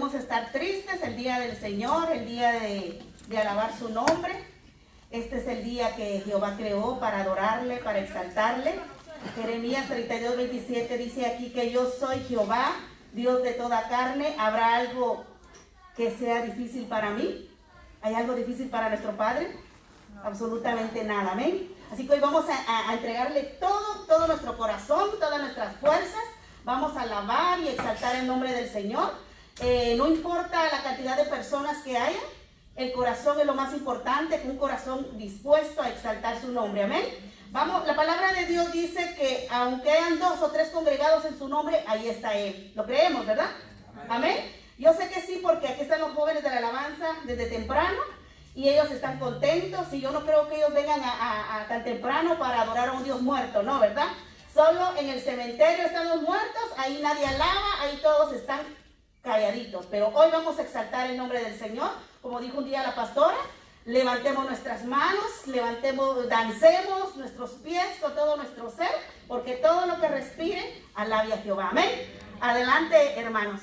debemos estar tristes, el día del Señor, el día de alabar su nombre. Este es el día que Jehová creó para adorarle, para exaltarle. Jeremías 32:27 dice aquí que yo soy Jehová, Dios de toda carne. ¿Habrá algo que sea difícil para mí? ¿Hay algo difícil para nuestro Padre? Absolutamente nada, amén. Así que hoy vamos a entregarle todo nuestro corazón, todas nuestras fuerzas. Vamos a alabar y exaltar el nombre del Señor. No importa la cantidad de personas que haya, el corazón es lo más importante, un corazón dispuesto a exaltar su nombre, amén. Vamos, la palabra de Dios dice que aunque hayan 2 o 3 congregados en su nombre, ahí está Él. Lo creemos, ¿verdad? Amén. Yo sé que sí, porque aquí están los jóvenes de la alabanza desde temprano y ellos están contentos, y yo no creo que ellos vengan a tan temprano para adorar a un Dios muerto, ¿no? ¿Verdad? Solo en el cementerio están los muertos, ahí nadie alaba, ahí todos están calladitos. Pero hoy vamos a exaltar el nombre del Señor, como dijo un día la pastora. Levantemos nuestras manos, dancemos nuestros pies con todo nuestro ser, porque todo lo que respire, alabe a Jehová. Amén. Adelante, hermanos.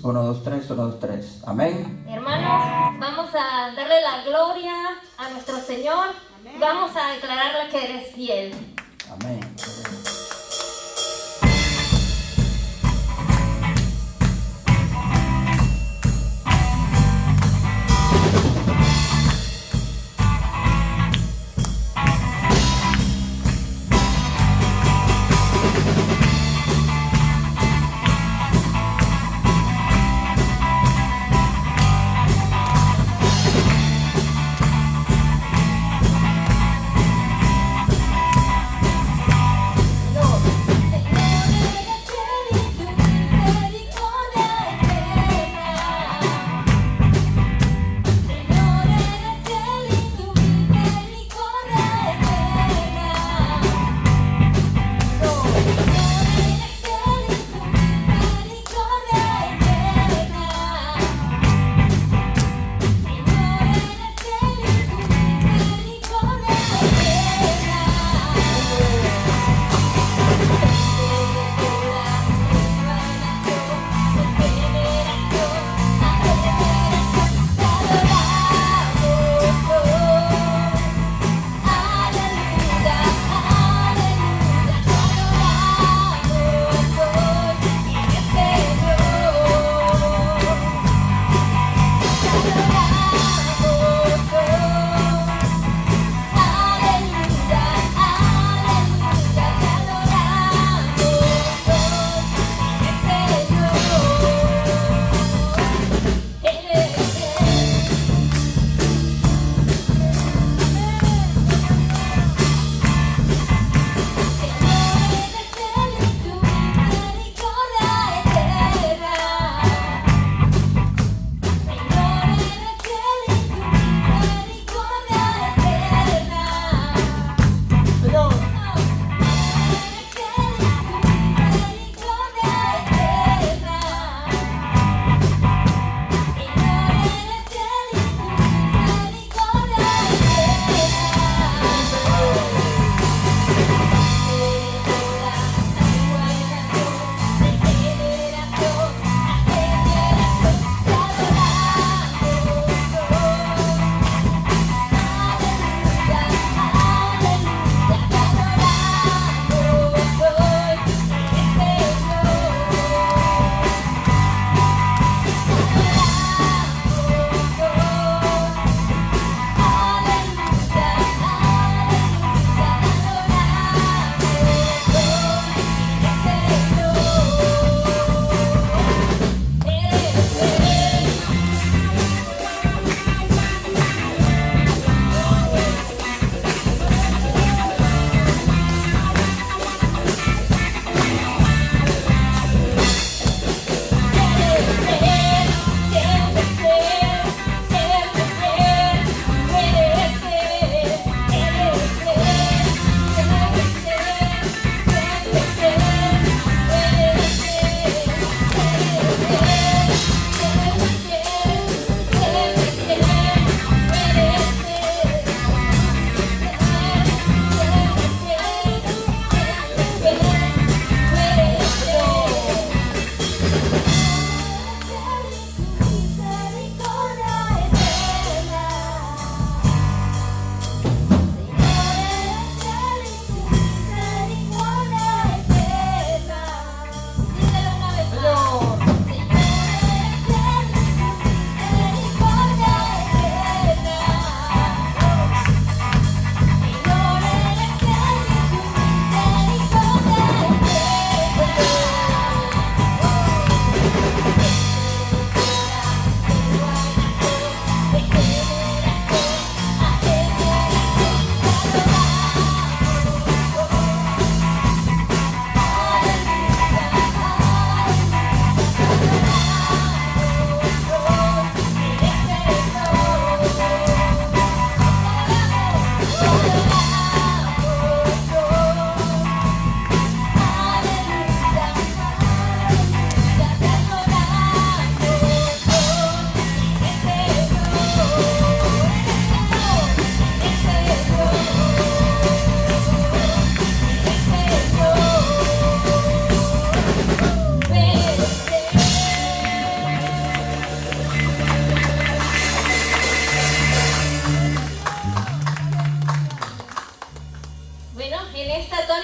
Uno, dos, tres, 1, 2, 3. Amén. Hermanos, vamos a darle la gloria a nuestro Señor. Amén. Vamos a declararle que eres fiel. Amén.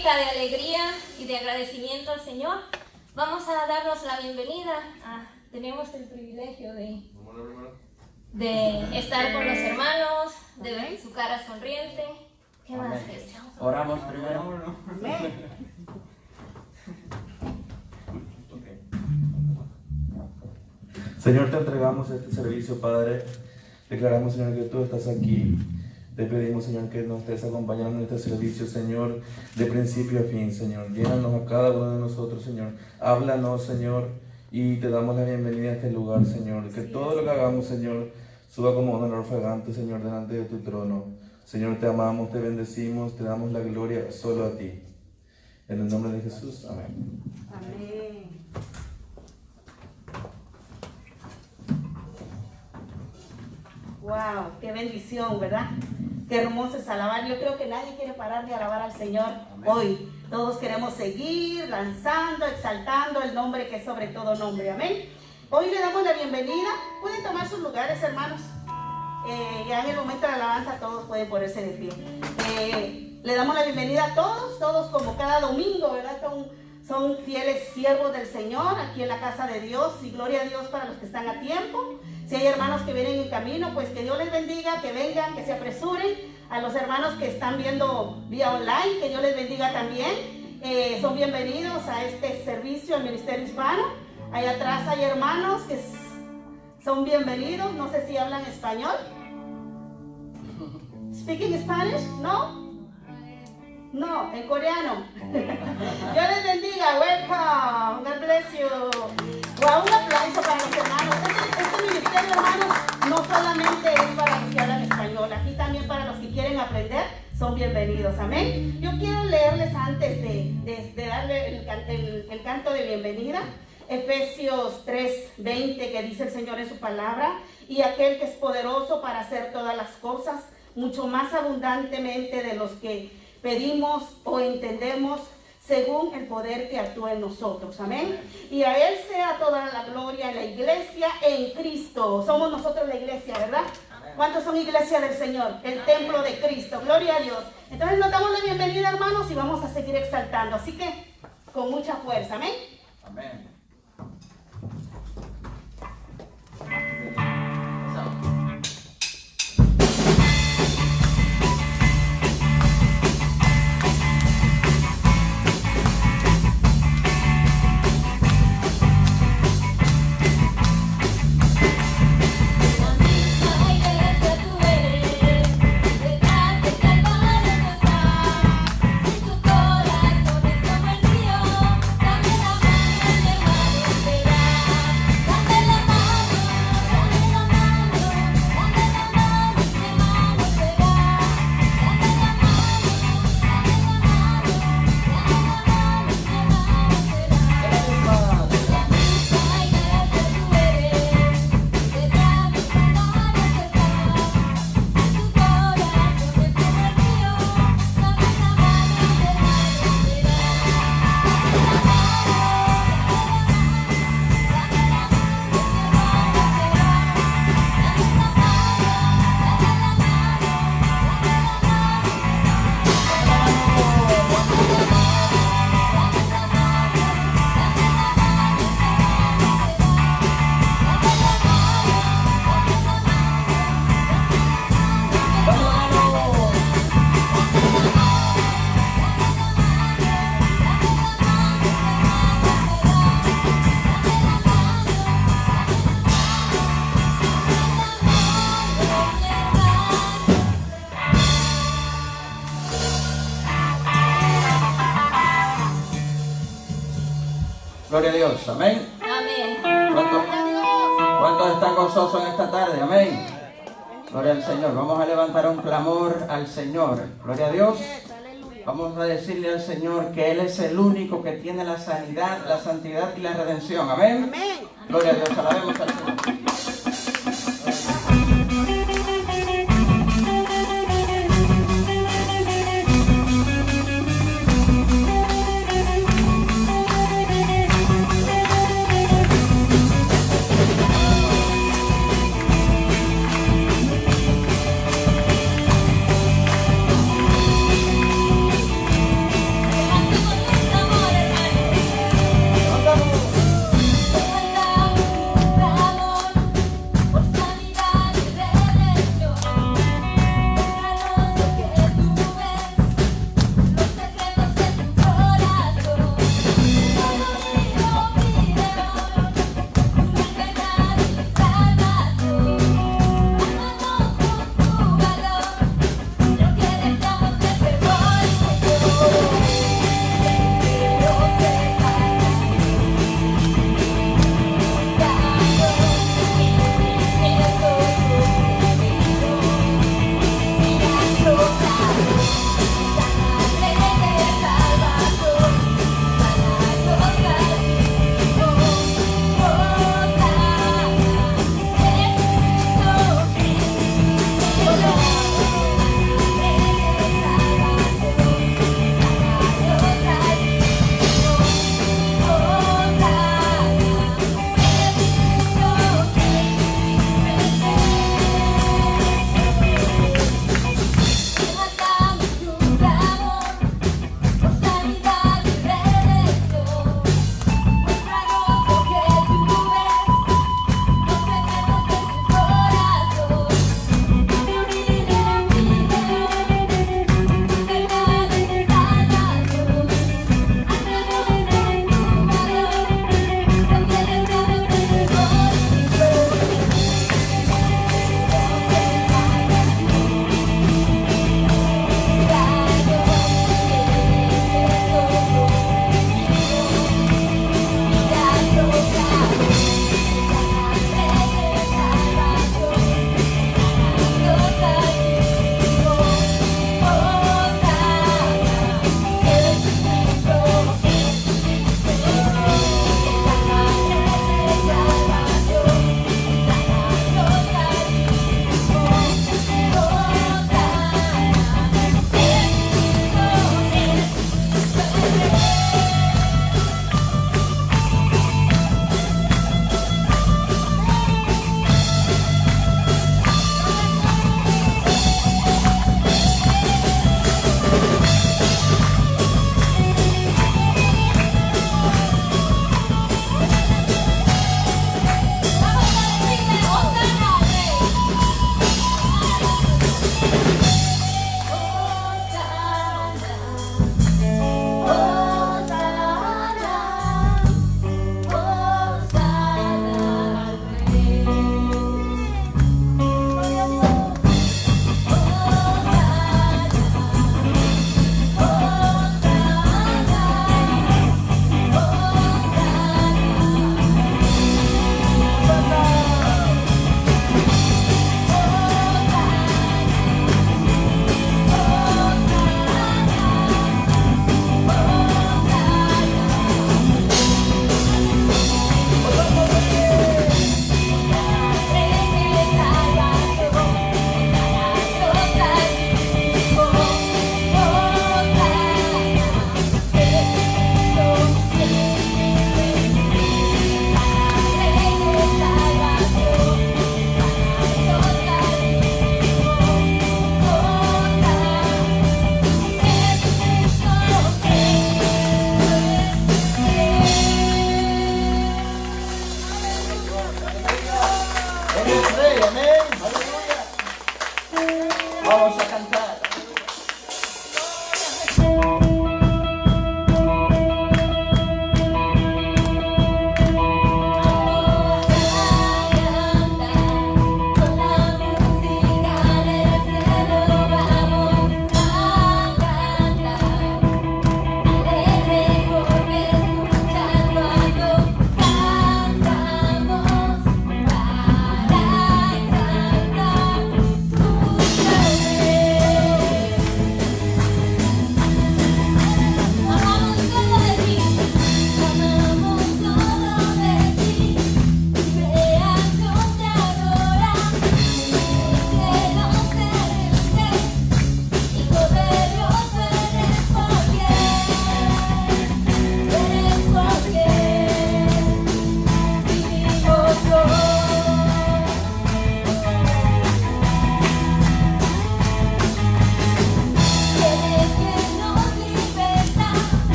tónica de alegría y de agradecimiento al Señor, vamos a darnos la bienvenida. Tenemos el privilegio de estar con los hermanos, de ver su cara sonriente. ¿Qué más deseamos? Oramos primero. Señor, te entregamos este servicio, Padre. Declaramos, Señor, que tú estás aquí. Te pedimos, Señor, que nos estés acompañando en este servicio, Señor, de principio a fin, Señor. Llénanos a cada uno de nosotros, Señor. Háblanos, Señor, y te damos la bienvenida a este lugar, Señor. Que todo lo que hagamos, Señor, suba como un honor fragante, Señor, delante de tu trono. Señor, te amamos, te bendecimos, te damos la gloria solo a ti. En el nombre de Jesús, amén. Amén. Wow, qué bendición, ¿verdad? Qué hermoso es alabar. Yo creo que nadie quiere parar de alabar al Señor. Amén. Hoy. Todos queremos seguir lanzando, exaltando el nombre que es sobre todo nombre. Amén. Hoy le damos la bienvenida. Pueden tomar sus lugares, hermanos. Ya en el momento de la alabanza todos pueden ponerse de pie. Le damos la bienvenida a todos como cada domingo, ¿verdad? Son fieles siervos del Señor aquí en la casa de Dios, y gloria a Dios para los que están a tiempo. Si hay hermanos que vienen en camino, pues que Dios les bendiga, que vengan, que se apresuren. A los hermanos que están viendo vía online, que Dios les bendiga también. Son bienvenidos a este servicio al Ministerio Hispano. Allá atrás hay hermanos que son bienvenidos. No sé si hablan español. Speaking Spanish? ¿No? No, en coreano. Dios les bendiga. Welcome. God bless you. Wow, un aplauso para los hermanos. Este ministerio, hermanos, no solamente es para los que hablan español. Aquí también para los que quieren aprender, son bienvenidos. Amén. Yo quiero leerles antes de darle el canto de bienvenida. Efesios 3:20, que dice el Señor en su palabra: y aquel que es poderoso para hacer todas las cosas, mucho más abundantemente de los que pedimos o entendemos, según el poder que actúa en nosotros. Amén. Y a Él sea toda la gloria en la iglesia en Cristo. Somos nosotros la iglesia, ¿verdad? Amén. ¿Cuántos son iglesia del Señor? El templo de Cristo. Gloria a Dios. Entonces nos damos la bienvenida, hermanos, y vamos a seguir exaltando. Así que con mucha fuerza. Amén. Amén. Gloria a Dios, amén. Amén. ¿Cuántos están gozosos en esta tarde? Amén. Gloria al Señor. Vamos a levantar un clamor al Señor. Gloria a Dios. Vamos a decirle al Señor que Él es el único que tiene la sanidad, la santidad y la redención. Amén. Gloria a Dios. Alabemos al Señor. Amén.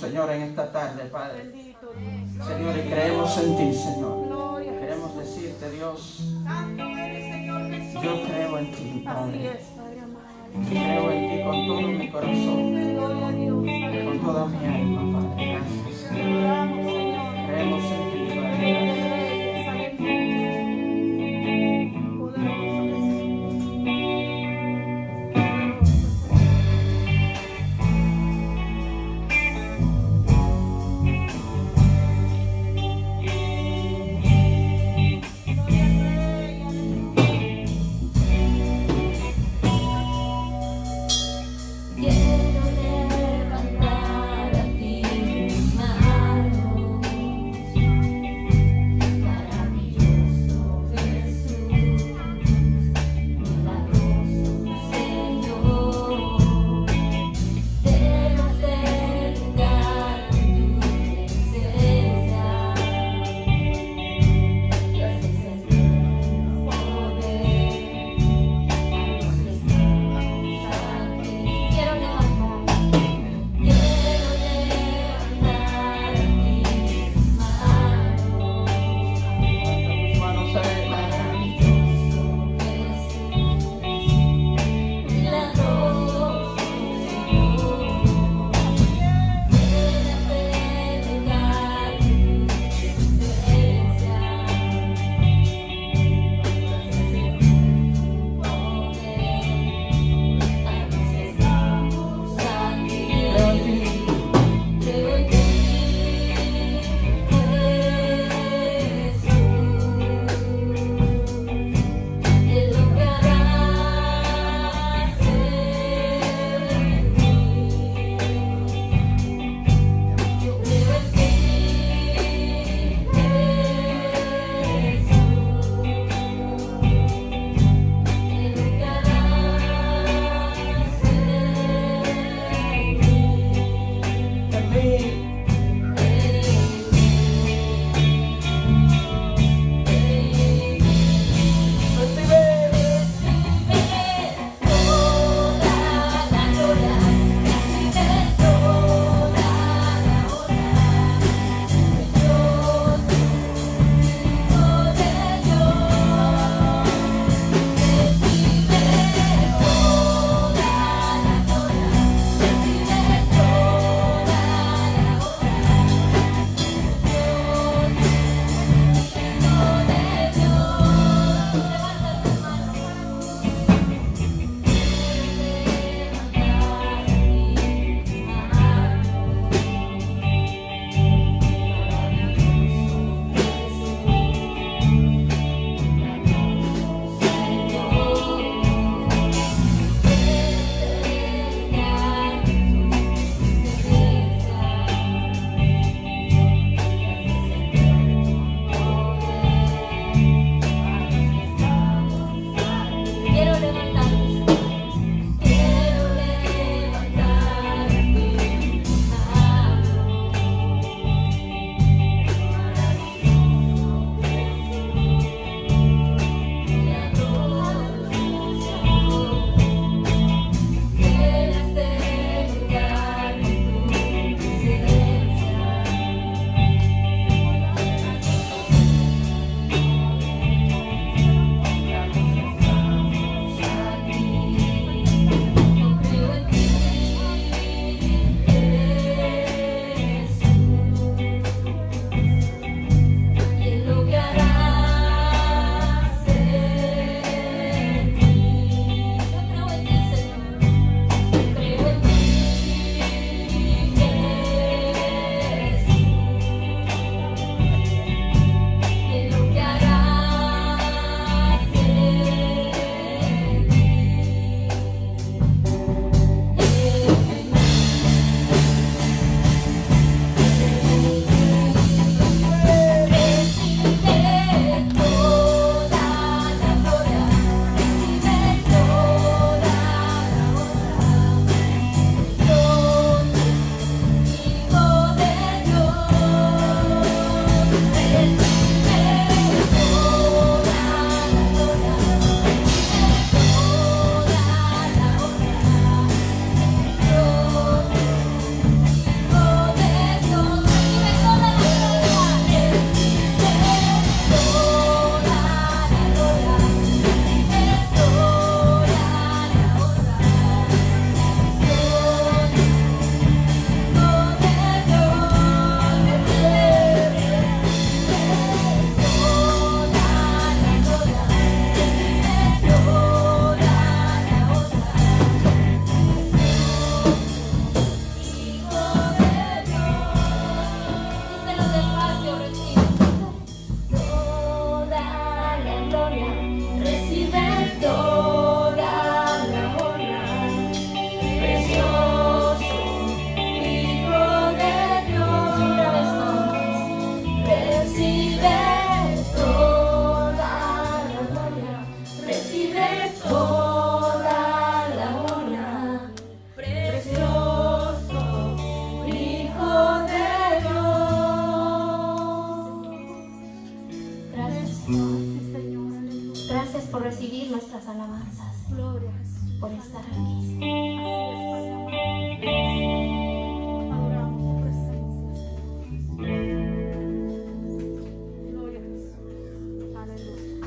Señor, en esta tarde, Padre. Bendito Dios. Señor, y creemos en ti, Señor. Gloria. Queremos decirte, Dios, Santo eres, Señor Jesús. yo creo en ti, Así Padre. es, Padre amado. Creo en ti con todo mi corazón, Gloria a Dios. con toda mi alma, Padre. Gracias. Te adoramos, Señor. Creemos en ti, Padre. Gracias. Reyes, aleluya. Poderoso Jesús. Quiero levantar a ti.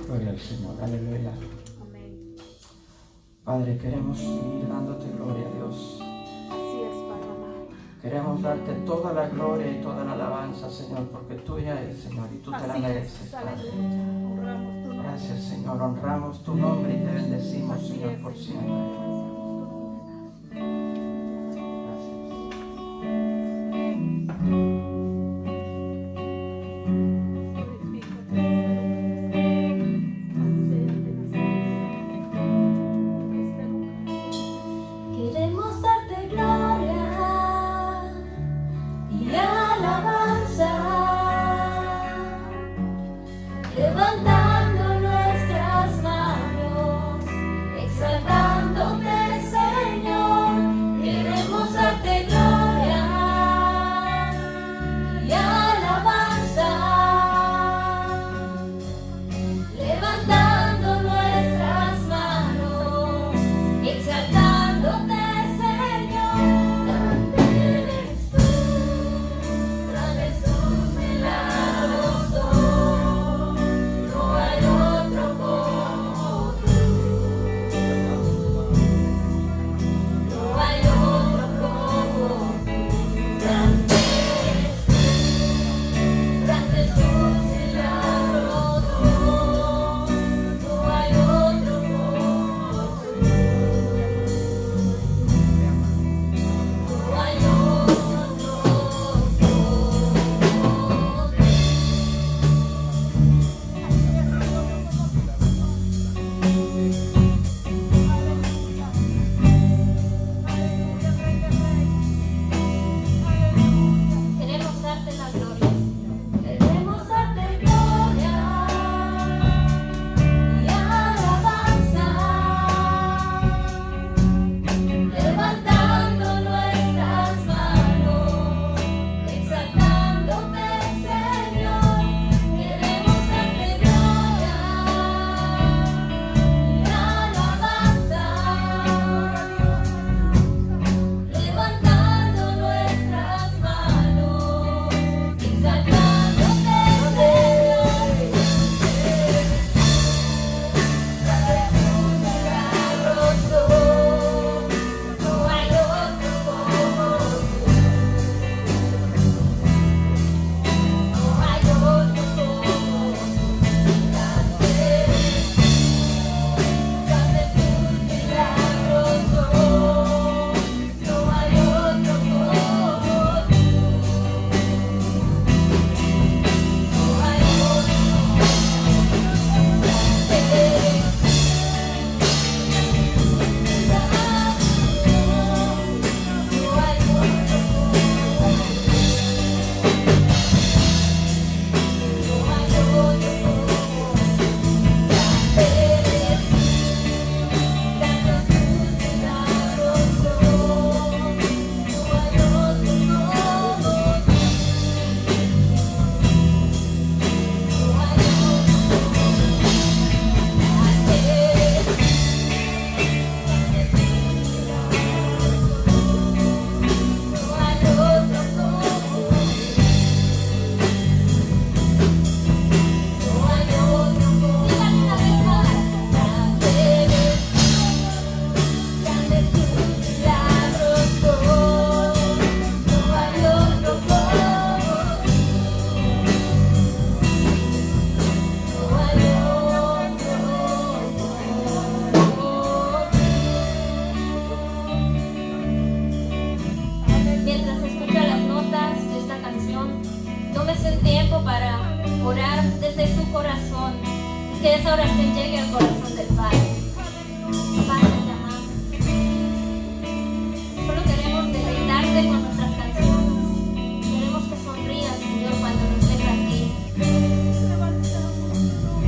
Gloria al Señor, aleluya. Padre, queremos seguir dándote gloria, Dios. Queremos darte toda la gloria y toda la alabanza, Señor, porque tuya es, Señor, y tú te la mereces, Padre. Gracias, Señor, honramos tu nombre y te bendecimos, Señor, por siempre. Queremos darte gloria y alabanza, levantando nuestras manos, exaltándote, Señor. Queremos darte gloria y alabanza, levantando nuestras manos, exaltándote. Que esa oración llegue al corazón del Padre. Padre, te amamos. Solo queremos deleitarte con nuestras canciones. Queremos que sonrías, Señor, cuando nos ves aquí.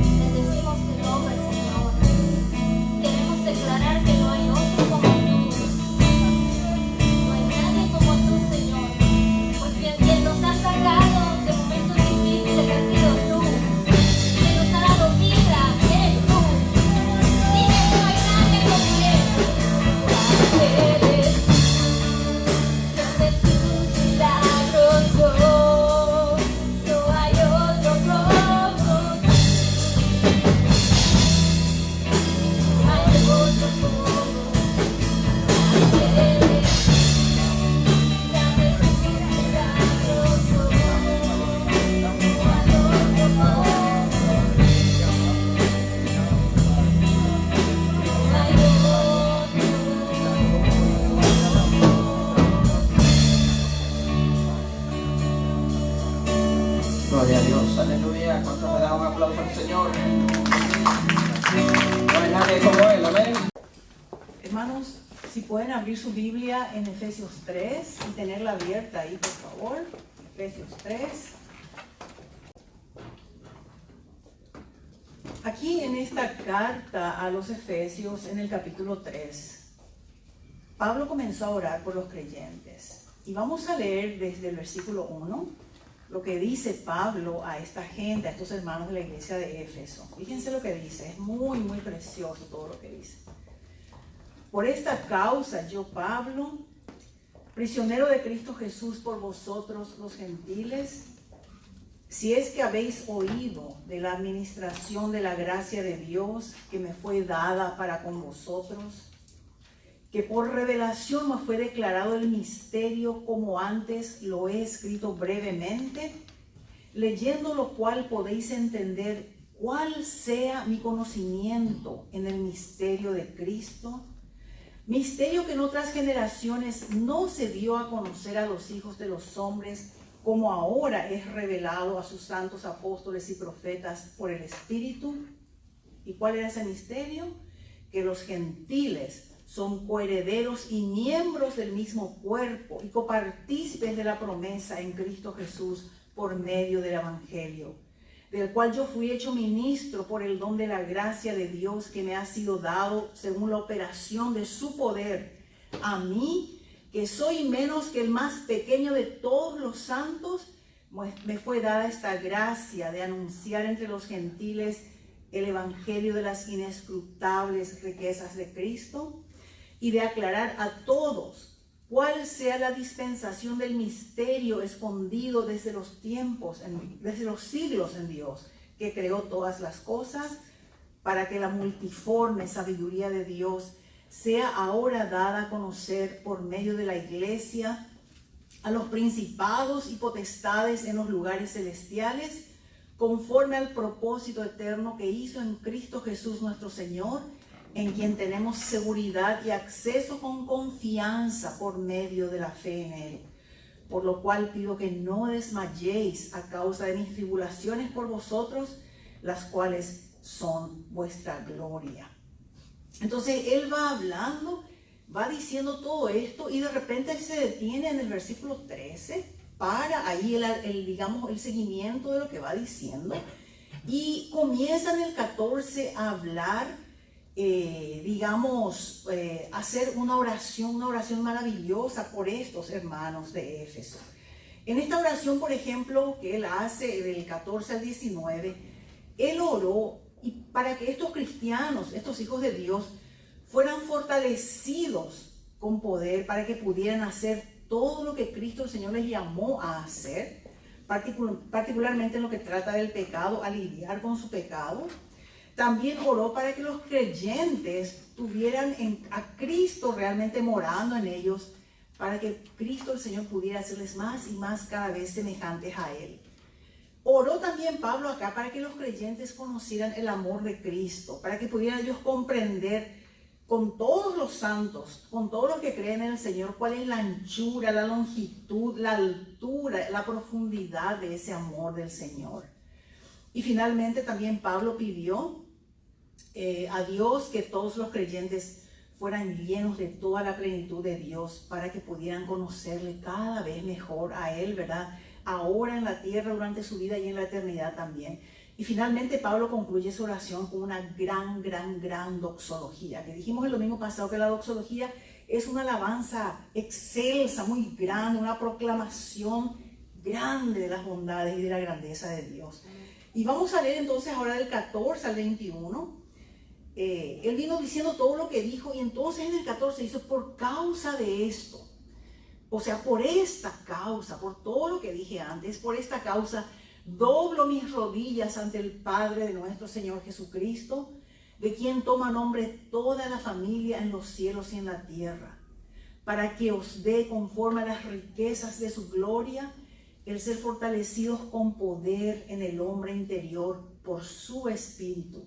Bendecimos tu nombre, Señor. Queremos declarar que no hay otro como tú. No hay nadie como tú, Señor. Porque quien nos ha sacado de momentos difíciles ha sido tú. Quien nos ha dado vida, eres tú. gloria. ¿Cuántos le dan un aplauso al Señor? No hay nadie como Él, amén. Hermanos, si pueden abrir su Biblia en Efesios 3 y tenerla abierta ahí, por favor. Efesios 3. Aquí en esta carta a los Efesios, en el capítulo 3, Pablo comenzó a orar por los creyentes. Y vamos a leer desde el versículo 1 lo que dice Pablo a esta gente, a estos hermanos de la iglesia de Éfeso. Fíjense lo que dice, es muy, muy precioso todo lo que dice. Por esta causa, yo, Pablo, prisionero de Cristo Jesús por vosotros los gentiles, si es que habéis oído de la administración de la gracia de Dios que me fue dada para con vosotros, que por revelación me fue declarado el misterio como antes lo he escrito brevemente, leyendo lo cual podéis entender cuál sea mi conocimiento en el misterio de Cristo, misterio que en otras generaciones no se dio a conocer a los hijos de los hombres, como ahora es revelado a sus santos apóstoles y profetas por el Espíritu. ¿Y cuál era ese misterio? Que los gentiles son coherederos y miembros del mismo cuerpo y copartícipes de la promesa en Cristo Jesús por medio del Evangelio, del cual yo fui hecho ministro por el don de la gracia de Dios que me ha sido dado según la operación de su poder, a mí, que soy menos que el más pequeño de todos los santos, me fue dada esta gracia de anunciar entre los gentiles el evangelio de las inescrutables riquezas de Cristo y de aclarar a todos cuál sea la dispensación del misterio escondido desde los tiempos, desde los siglos en Dios, que creó todas las cosas, para que la multiforme sabiduría de Dios sea ahora dada a conocer por medio de la iglesia a los principados y potestades en los lugares celestiales, conforme al propósito eterno que hizo en Cristo Jesús nuestro Señor, en quien tenemos seguridad y acceso con confianza por medio de la fe en Él. Por lo cual pido que no desmayéis a causa de mis tribulaciones por vosotros, las cuales son vuestra gloria. Entonces él va hablando, va diciendo todo esto y de repente él se detiene en el versículo 13 para ahí el seguimiento de lo que va diciendo y comienza en el 14 a hablar, hacer una oración maravillosa por estos hermanos de Éfeso. En esta oración, por ejemplo, que él hace del 14 al 19, él oró y para que estos cristianos, estos hijos de Dios, fueran fortalecidos con poder para que pudieran hacer todo lo que Cristo el Señor les llamó a hacer, particularmente en lo que trata del pecado, a lidiar con su pecado. También oró para que los creyentes tuvieran a Cristo realmente morando en ellos, para que Cristo el Señor pudiera hacerles más y más cada vez semejantes a Él. Oró también Pablo acá para que los creyentes conocieran el amor de Cristo, para que pudieran ellos comprender con todos los santos, con todos los que creen en el Señor, cuál es la anchura, la longitud, la altura, la profundidad de ese amor del Señor. Y finalmente también Pablo pidió a Dios que todos los creyentes fueran llenos de toda la plenitud de Dios para que pudieran conocerle cada vez mejor a Él, ¿verdad? Ahora en la tierra, durante su vida y en la eternidad también. Y finalmente Pablo concluye su oración con una gran doxología, que dijimos el domingo pasado que la doxología es una alabanza excelsa, muy grande, una proclamación grande de las bondades y de la grandeza de Dios. Y vamos a leer entonces ahora del 14 al 21. Él vino diciendo todo lo que dijo y entonces en el 14 dice, por causa de esto, o sea, por esta causa, por todo lo que dije antes, por esta causa, doblo mis rodillas ante el Padre de nuestro Señor Jesucristo, de quien toma nombre toda la familia en los cielos y en la tierra, para que os dé conforme a las riquezas de su gloria, el ser fortalecidos con poder en el hombre interior por su Espíritu,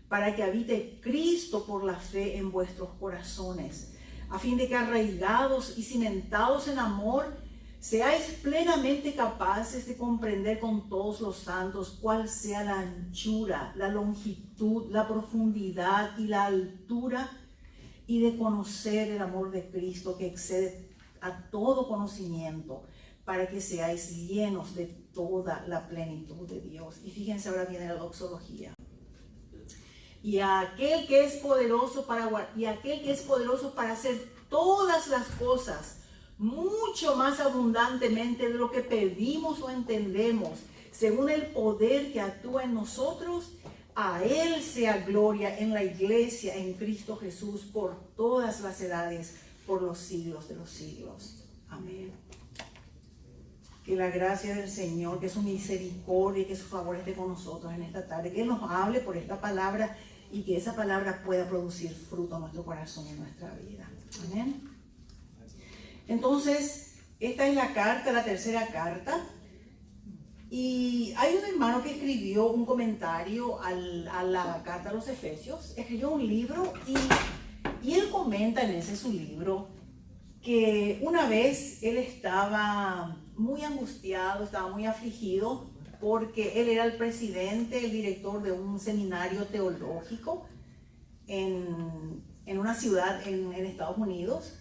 para que habite Cristo por la fe en vuestros corazones, a fin de que arraigados y cimentados en amor, seáis plenamente capaces de comprender con todos los santos cuál sea la anchura, la longitud, la profundidad y la altura, y de conocer el amor de Cristo que excede a todo conocimiento, para que seáis llenos de toda la plenitud de Dios. Y fíjense, ahora viene la doxología. Y aquel que es poderoso para hacer todas las cosas mucho más abundantemente de lo que pedimos o entendemos, según el poder que actúa en nosotros, a Él sea gloria en la iglesia, en Cristo Jesús, por todas las edades, por los siglos de los siglos. Amén. Que la gracia del Señor, que su misericordia y que su favor esté con nosotros en esta tarde, que Él nos hable por esta palabra y que esa palabra pueda producir fruto en nuestro corazón y en nuestra vida. Amén. Entonces, esta es la carta, la tercera carta. Y hay un hermano que escribió un comentario a la carta a los Efesios. Escribió un libro y él comenta en ese su libro que una vez él estaba muy angustiado, estaba muy afligido, porque él era el presidente, el director de un seminario teológico en una ciudad en Estados Unidos,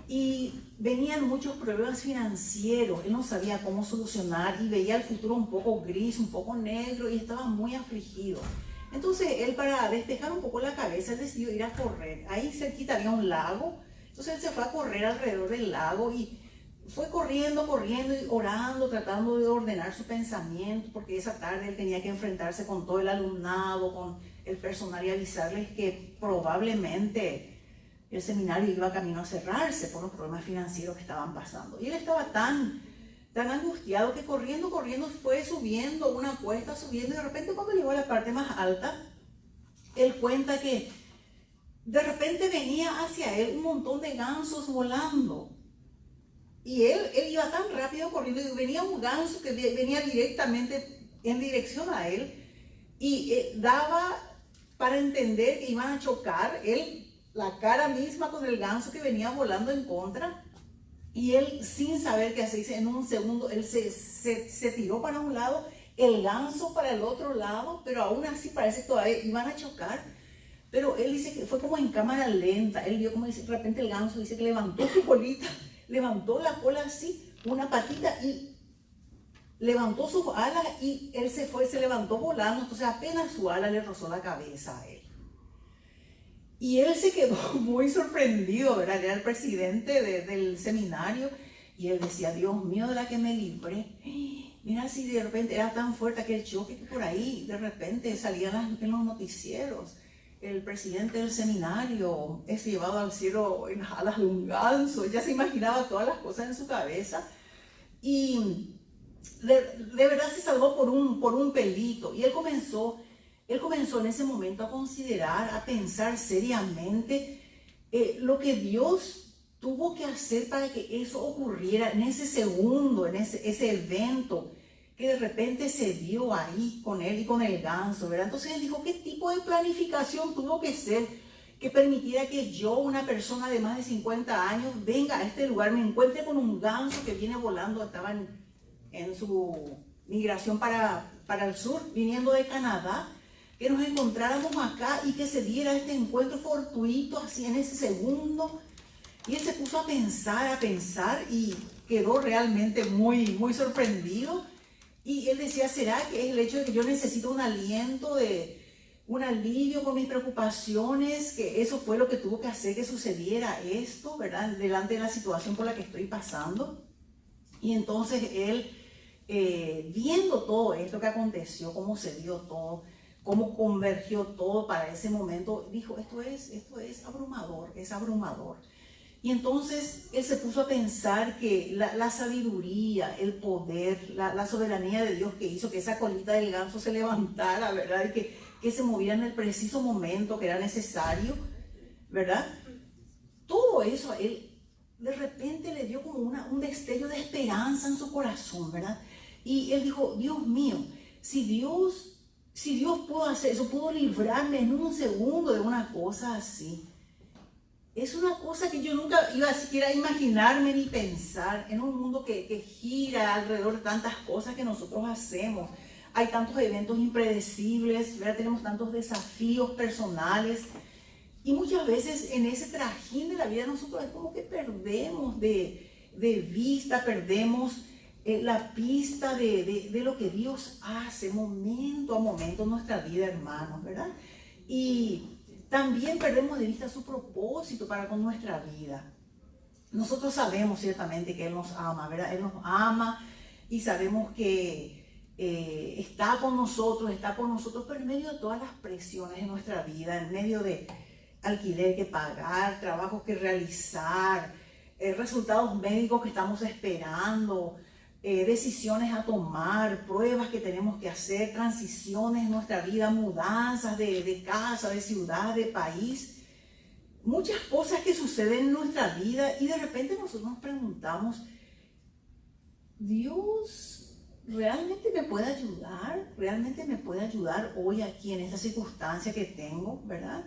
y venían muchos problemas financieros. Él no sabía cómo solucionar y veía el futuro un poco gris, un poco negro, y estaba muy afligido. Entonces él, para despejar un poco la cabeza, él decidió ir a correr. Ahí cerquita había un lago, entonces él se fue a correr alrededor del lago y fue corriendo y orando, tratando de ordenar su pensamiento, porque esa tarde él tenía que enfrentarse con todo el alumnado, con el personal, y avisarles que probablemente el seminario iba camino a cerrarse por los problemas financieros que estaban pasando. Y él estaba tan angustiado que corriendo fue subiendo una cuesta, subiendo, y de repente cuando llegó a la parte más alta, él cuenta que de repente venía hacia él un montón de gansos volando. Y él iba tan rápido corriendo, y venía un ganso que venía directamente en dirección a él, y daba para entender que iban a chocar, la cara misma con el ganso que venía volando en contra, y él, sin saber qué hacer, en un segundo él se tiró para un lado, el ganso para el otro lado, pero aún así parece que todavía iban a chocar. Pero él dice que fue como en cámara lenta. Él vio como de repente el ganso, dice que levantó su colita, levantó la cola así, una patita, y levantó sus alas, y él se levantó volando. Entonces apenas su ala le rozó la cabeza a él. Y él se quedó muy sorprendido, ¿verdad? Era el presidente del seminario, y él decía: Dios mío, de la que me libré. Mira, si de repente era tan fuerte aquel choque que por ahí de repente salían en los noticieros: el presidente del seminario es llevado al cielo en las alas de un ganso. Ella se imaginaba todas las cosas en su cabeza, y de verdad se salvó por un pelito. Y él comenzó en ese momento a considerar, a pensar seriamente lo que Dios tuvo que hacer para que eso ocurriera en ese segundo, en ese evento que de repente se dio ahí con él y con el ganso, ¿verdad? Entonces él dijo: ¿qué tipo de planificación tuvo que ser que permitiera que yo, una persona de más de 50 años, venga a este lugar, me encuentre con un ganso que viene volando? Estaba en su migración para el sur, viniendo de Canadá, que nos encontráramos acá y que se diera este encuentro fortuito así en ese segundo. Y él se puso a pensar y quedó realmente muy, muy sorprendido. Y él decía: ¿será que es el hecho de que yo necesito un aliento, un alivio con mis preocupaciones, que eso fue lo que tuvo que hacer que sucediera esto, ¿verdad? Delante de la situación por la que estoy pasando. Y entonces él, viendo todo esto que aconteció, cómo se dio todo, cómo convergió todo para ese momento, dijo: esto es abrumador, es abrumador. Y entonces él se puso a pensar que la sabiduría, el poder, la soberanía de Dios que hizo que esa colita del ganso se levantara, ¿verdad? Y que se moviera en el preciso momento que era necesario, ¿verdad? Todo eso a él de repente le dio como un destello de esperanza en su corazón, ¿verdad? Y él dijo: Dios mío, si Dios pudo hacer eso, pudo librarme en un segundo de una cosa así, Es una cosa que yo nunca iba a siquiera imaginarme ni pensar en un mundo que gira alrededor de tantas cosas que nosotros hacemos. Hay tantos eventos impredecibles, ¿verdad? Tenemos tantos desafíos personales y muchas veces en ese trajín de la vida nosotros es como que perdemos de vista, perdemos la pista de lo que Dios hace momento a momento en nuestra vida, hermanos, ¿verdad? Y también perdemos de vista su propósito para con nuestra vida. Nosotros sabemos ciertamente que Él nos ama, ¿verdad? Él nos ama y sabemos que está con nosotros, pero en medio de todas las presiones de nuestra vida, en medio de alquiler que pagar, trabajos que realizar, resultados médicos que estamos esperando, decisiones a tomar, pruebas que tenemos que hacer, transiciones en nuestra vida, mudanzas de casa, de ciudad, de país, muchas cosas que suceden en nuestra vida y de repente nosotros nos preguntamos, Dios, ¿realmente me puede ayudar? ¿Realmente me puede ayudar hoy aquí en esta circunstancia que tengo, verdad?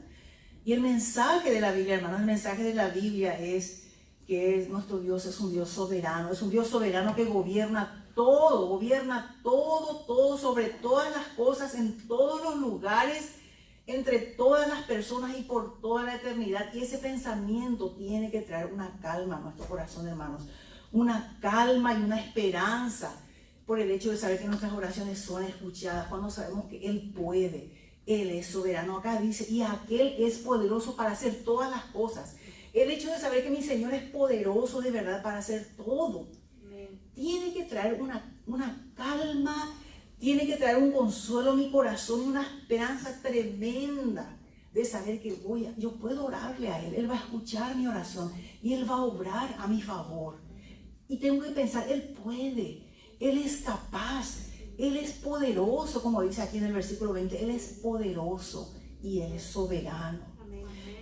Y el mensaje de la Biblia, hermanos, el mensaje de la Biblia es que nuestro Dios es un Dios soberano que gobierna todo sobre todas las cosas, en todos los lugares, entre todas las personas y por toda la eternidad. Y ese pensamiento tiene que traer una calma a nuestro corazón, hermanos, una calma y una esperanza por el hecho de saber que nuestras oraciones son escuchadas, cuando sabemos que Él puede, Él es soberano. Acá dice, y aquel que es poderoso para hacer todas las cosas. El hecho de saber que mi Señor es poderoso de verdad para hacer todo, tiene que traer una calma, tiene que traer un consuelo a mi corazón y una esperanza tremenda de saber que yo puedo orarle a Él, Él va a escuchar mi oración y Él va a obrar a mi favor. Y tengo que pensar, Él puede, Él es capaz, Él es poderoso, como dice aquí en el versículo 20, Él es poderoso y Él es soberano.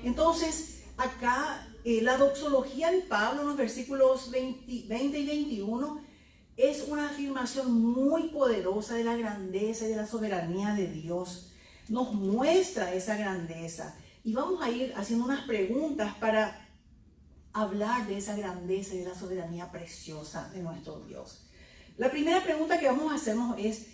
Entonces, acá la doxología de Pablo en los versículos 20 y 21 es una afirmación muy poderosa de la grandeza y de la soberanía de Dios. Nos muestra esa grandeza y vamos a ir haciendo unas preguntas para hablar de esa grandeza y de la soberanía preciosa de nuestro Dios. La primera pregunta que vamos a hacernos es,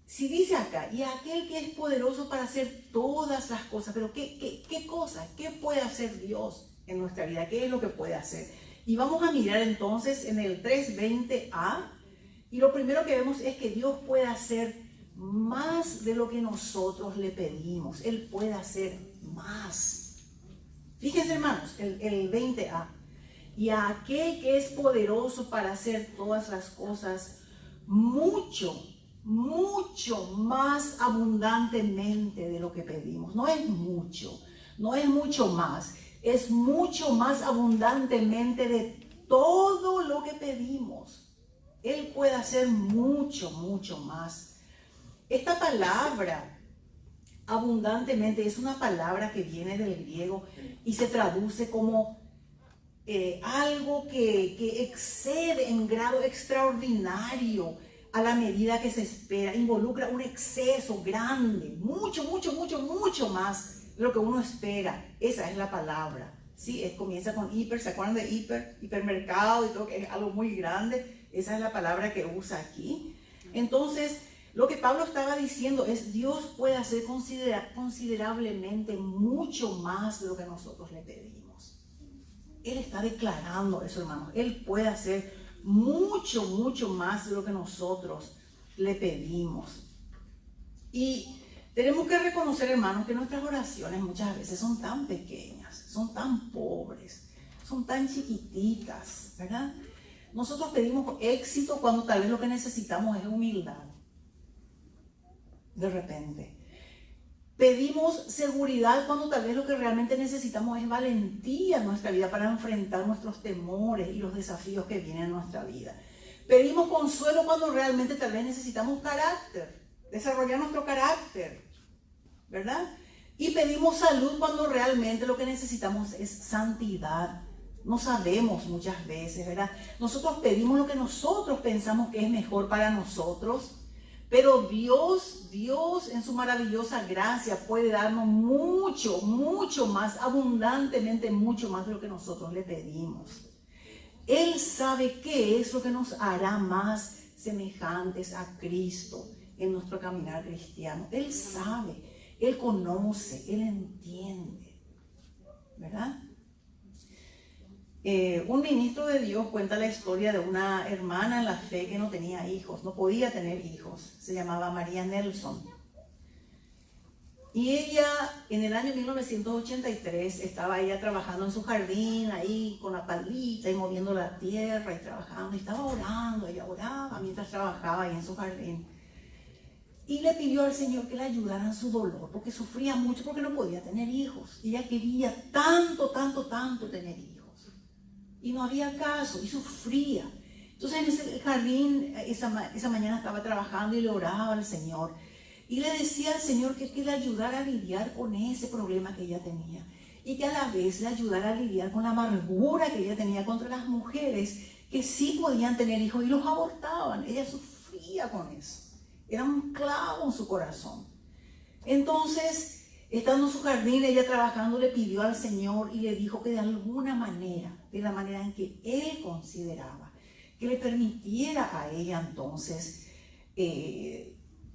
si dice acá, y aquel que es poderoso para hacer todas las cosas, pero ¿qué cosas? ¿Qué puede hacer Dios en nuestra vida? ¿Qué es lo que puede hacer? Y vamos a mirar entonces en el 3:20a, y lo primero que vemos es que Dios puede hacer más de lo que nosotros le pedimos. Él puede hacer más. Fíjense, hermanos, el 20a. Y a aquel que es poderoso para hacer todas las cosas, mucho más abundantemente de lo que pedimos. No es mucho más, es mucho más abundantemente de todo lo que pedimos. Él puede hacer mucho más. Esta palabra abundantemente es una palabra que viene del griego y se traduce como algo que excede en grado extraordinario a la medida que se espera, involucra un exceso grande, mucho más de lo que uno espera. Esa es la palabra, ¿sí? Comienza con hiper, ¿se acuerdan de hipermercado y todo, que es algo muy grande? Esa es la palabra que usa aquí. Entonces, lo que Pablo estaba diciendo es, Dios puede hacer considerablemente mucho más de lo que nosotros le pedimos. Él está declarando eso, hermanos. Él puede hacer mucho más de lo que nosotros le pedimos. Y tenemos que reconocer, hermanos, que nuestras oraciones muchas veces son tan pequeñas, son tan pobres, son tan chiquititas, ¿verdad? Nosotros pedimos éxito cuando tal vez lo que necesitamos es humildad. De repente. Pedimos seguridad cuando tal vez lo que realmente necesitamos es valentía en nuestra vida para enfrentar nuestros temores y los desafíos que vienen en nuestra vida. Pedimos consuelo cuando realmente tal vez necesitamos carácter, desarrollar nuestro carácter, ¿verdad? Y pedimos salud cuando realmente lo que necesitamos es santidad. No sabemos muchas veces, ¿verdad? Nosotros pedimos lo que nosotros pensamos que es mejor para nosotros, Pero Dios en su maravillosa gracia puede darnos mucho, mucho más, abundantemente mucho más de lo que nosotros le pedimos. Él sabe qué es lo que nos hará más semejantes a Cristo en nuestro caminar cristiano. Él sabe, Él conoce, Él entiende, ¿verdad? Un ministro de Dios cuenta la historia de una hermana en la fe que no tenía hijos, no podía tener hijos. Se llamaba María Nelson. Y ella, en el año 1983, estaba ella trabajando en su jardín, ahí con la palita y moviendo la tierra y trabajando. Y estaba orando, ella oraba mientras trabajaba ahí en su jardín. Y le pidió al Señor que le ayudara en su dolor, porque sufría mucho, porque no podía tener hijos. Ella quería tanto tener hijos. Y no había caso, y sufría. Entonces en ese jardín, esa mañana estaba trabajando y le oraba al Señor. Y le decía al Señor que le ayudara a lidiar con ese problema que ella tenía. Y que a la vez le ayudara a lidiar con la amargura que ella tenía contra las mujeres que sí podían tener hijos y los abortaban. Ella sufría con eso. Era un clavo en su corazón. Entonces, estando en su jardín, ella trabajando, le pidió al Señor y le dijo que de alguna manera, de la manera en que Él consideraba, que le permitiera a ella entonces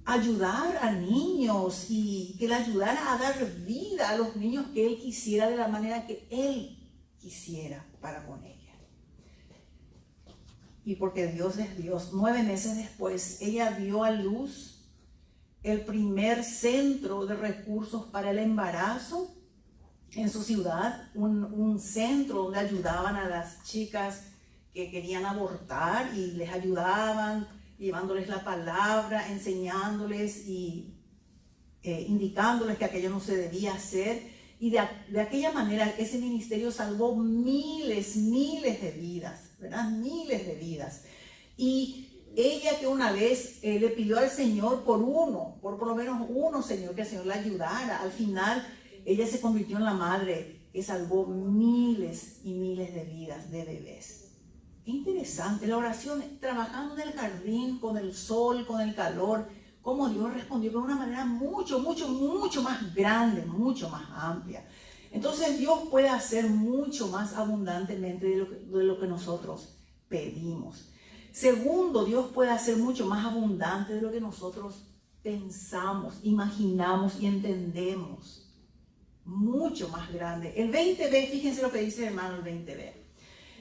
ayudar a niños y que le ayudara a dar vida a los niños que Él quisiera de la manera que Él quisiera para con ella. Y porque Dios es Dios, 9 meses después, ella dio a luz el primer centro de recursos para el embarazo en su ciudad, un centro donde ayudaban a las chicas que querían abortar y les ayudaban, llevándoles la palabra, enseñándoles y indicándoles que aquello no se debía hacer. Y de aquella manera ese ministerio salvó miles de vidas, ¿verdad? Miles de vidas. Y ella que una vez le pidió al Señor por lo menos uno, Señor, que el Señor la ayudara. Al final, ella se convirtió en la madre que salvó miles y miles de vidas de bebés. Qué interesante, la oración, trabajando en el jardín, con el sol, con el calor, cómo Dios respondió de una manera mucho más grande, mucho más amplia. Entonces Dios puede hacer mucho más abundantemente de lo que nosotros pedimos. Segundo, Dios puede hacer mucho más abundante de lo que nosotros pensamos, imaginamos y entendemos. Mucho más grande. El 20b, fíjense lo que dice el hermano el 20b.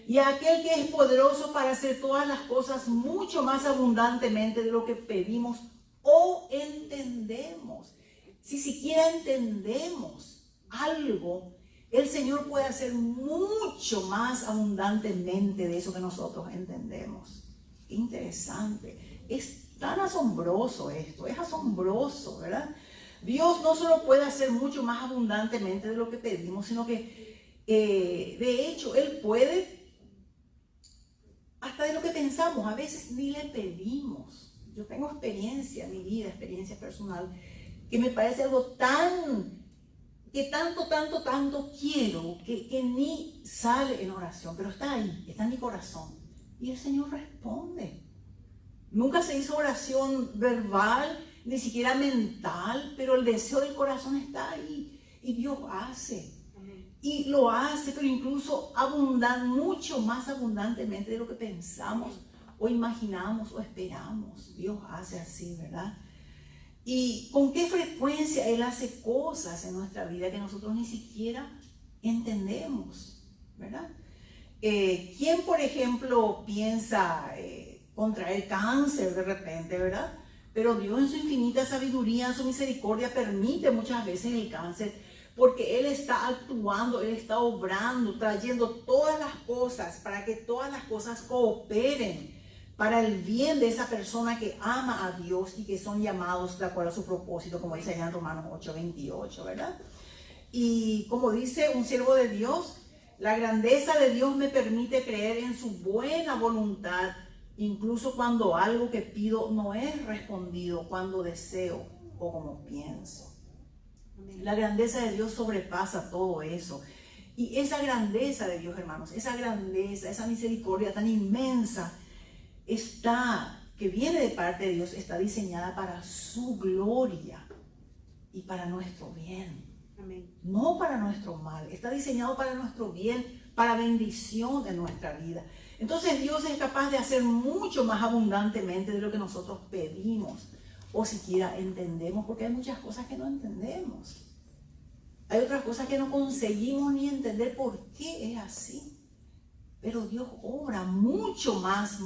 Y aquel que es poderoso para hacer todas las cosas mucho más abundantemente de lo que pedimos o entendemos. Si siquiera entendemos algo, el Señor puede hacer mucho más abundantemente de eso que nosotros entendemos. Qué interesante. Es tan asombroso esto, es asombroso, ¿verdad? Dios no solo puede hacer mucho más abundantemente de lo que pedimos, sino que de hecho Él puede hasta de lo que pensamos. A veces ni le pedimos. Yo tengo experiencia en mi vida, experiencia personal, que me parece algo que tanto quiero, que ni sale en oración, pero está ahí, está en mi corazón. Y el Señor responde. Nunca se hizo oración verbal, ni siquiera mental, pero el deseo del corazón está ahí. Y Dios hace. Y lo hace, pero incluso mucho más abundantemente de lo que pensamos, o imaginamos, o esperamos. Dios hace así, ¿verdad? Y con qué frecuencia Él hace cosas en nuestra vida que nosotros ni siquiera entendemos, ¿verdad? ¿Quién, por ejemplo, piensa contraer cáncer de repente, verdad? Pero Dios en su infinita sabiduría, en su misericordia, permite muchas veces el cáncer, porque Él está actuando, Él está obrando, trayendo todas las cosas para que todas las cosas cooperen para el bien de esa persona que ama a Dios y que son llamados de acuerdo a su propósito, como dice allá en Romanos 8:28, ¿verdad? Y como dice un siervo de Dios, la grandeza de Dios me permite creer en su buena voluntad, incluso cuando algo que pido no es respondido, cuando deseo o como pienso. La grandeza de Dios sobrepasa todo eso. Y esa grandeza de Dios, hermanos, esa grandeza, esa misericordia tan inmensa, está que viene de parte de Dios está diseñada para su gloria y para nuestro bien. Amén. No para nuestro mal, está diseñado para nuestro bien, para bendición de nuestra vida. Entonces Dios es capaz de hacer mucho más abundantemente de lo que nosotros pedimos o siquiera entendemos, porque hay muchas cosas que no entendemos. Hay otras cosas que no conseguimos ni entender por qué es así. Pero Dios obra mucho más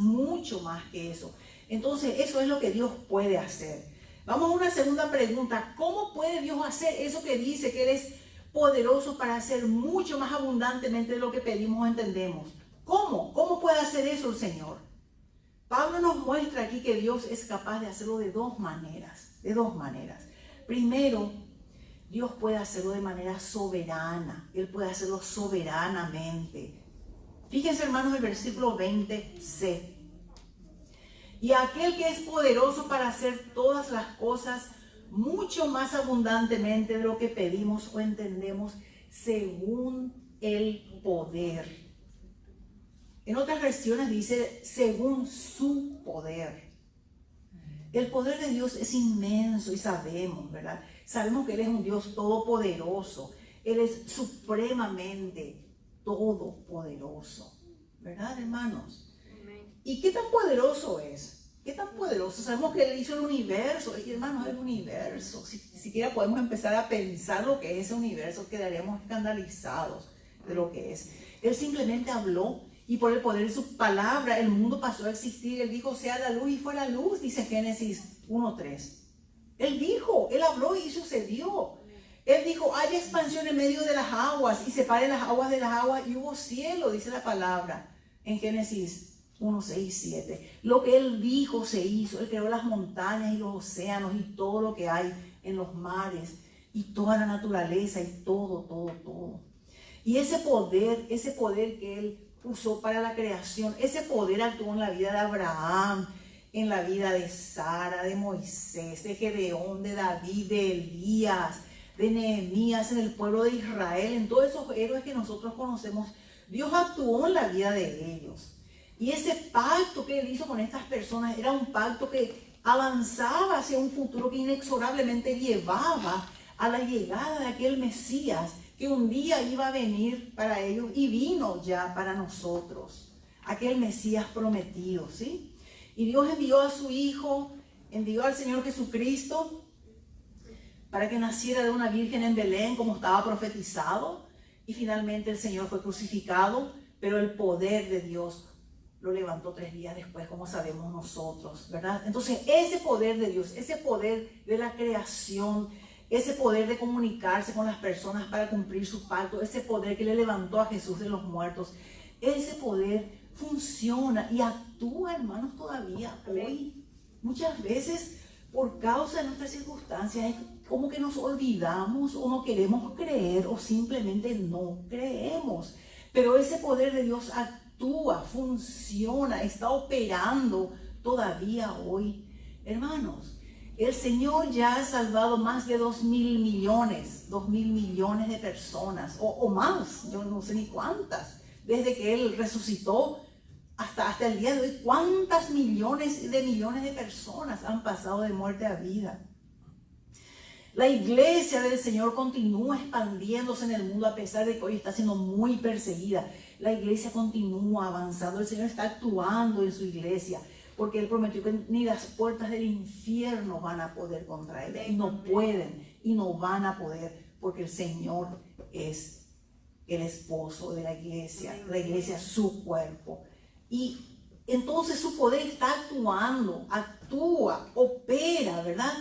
que eso. Entonces eso es lo que Dios puede hacer. Vamos a una segunda pregunta. ¿Cómo puede Dios hacer eso que dice que Él es poderoso para hacer mucho más abundantemente de lo que pedimos o entendemos? ¿Cómo? ¿Cómo puede hacer eso el Señor? Pablo nos muestra aquí que Dios es capaz de hacerlo de dos maneras. Primero, Dios puede hacerlo de manera soberana. Él puede hacerlo soberanamente. Fíjense, hermanos, el versículo 20c. Y aquel que es poderoso para hacer todas las cosas mucho más abundantemente de lo que pedimos o entendemos, según el poder. En otras versiones dice, según su poder. El poder de Dios es inmenso y sabemos, ¿verdad? Sabemos que Él es un Dios todopoderoso. Él es supremamente todopoderoso. ¿Verdad, hermanos? ¿Y qué tan poderoso es? ¿Qué tan poderoso? Sabemos que Él hizo el universo. Y hermanos, el universo. Si siquiera podemos empezar a pensar lo que es ese universo, quedaríamos escandalizados de lo que es. Él simplemente habló y por el poder de su palabra el mundo pasó a existir. Él dijo, sea la luz y fue la luz, dice Génesis 1:3. Él dijo, Él habló y sucedió. Él dijo, haya expansión en medio de las aguas y separe las aguas de las aguas y hubo cielo, dice la palabra en Génesis 1:6-7. Lo que Él dijo se hizo. Él creó las montañas y los océanos y todo lo que hay en los mares y toda la naturaleza y todo. Y ese poder que Él usó para la creación, ese poder actuó en la vida de Abraham, en la vida de Sara, de Moisés, de Gedeón, de David, de Elías, de Nehemías, en el pueblo de Israel, en todos esos héroes que nosotros conocemos. Dios actuó en la vida de ellos. Y ese pacto que Él hizo con estas personas era un pacto que avanzaba hacia un futuro que inexorablemente llevaba a la llegada de aquel Mesías que un día iba a venir para ellos y vino ya para nosotros. Aquel Mesías prometido, ¿sí? Y Dios envió a su Hijo, envió al Señor Jesucristo para que naciera de una virgen en Belén como estaba profetizado. Y finalmente el Señor fue crucificado, pero el poder de Dios lo levantó 3 días después, como sabemos nosotros, ¿verdad? Entonces ese poder de Dios, ese poder de la creación, ese poder de comunicarse con las personas para cumplir su pacto, ese poder que le levantó a Jesús de los muertos, ese poder funciona y actúa, hermanos, todavía hoy. Muchas veces, por causa de nuestras circunstancias, es como que nos olvidamos o no queremos creer o simplemente no creemos. Pero ese poder de Dios actúa, funciona, está operando todavía hoy. Hermanos, el Señor ya ha salvado más de 2.000 millones de personas, o más, yo no sé ni cuántas, desde que Él resucitó hasta el día de hoy. ¿Cuántas millones de personas han pasado de muerte a vida? La iglesia del Señor continúa expandiéndose en el mundo a pesar de que hoy está siendo muy perseguida. La iglesia continúa avanzando, el Señor está actuando en su iglesia, porque Él prometió que ni las puertas del infierno van a poder contra Él. Y no pueden y no van a poder, porque el Señor es el esposo de la iglesia es su cuerpo. Y entonces su poder está actuando, actúa, opera, ¿verdad?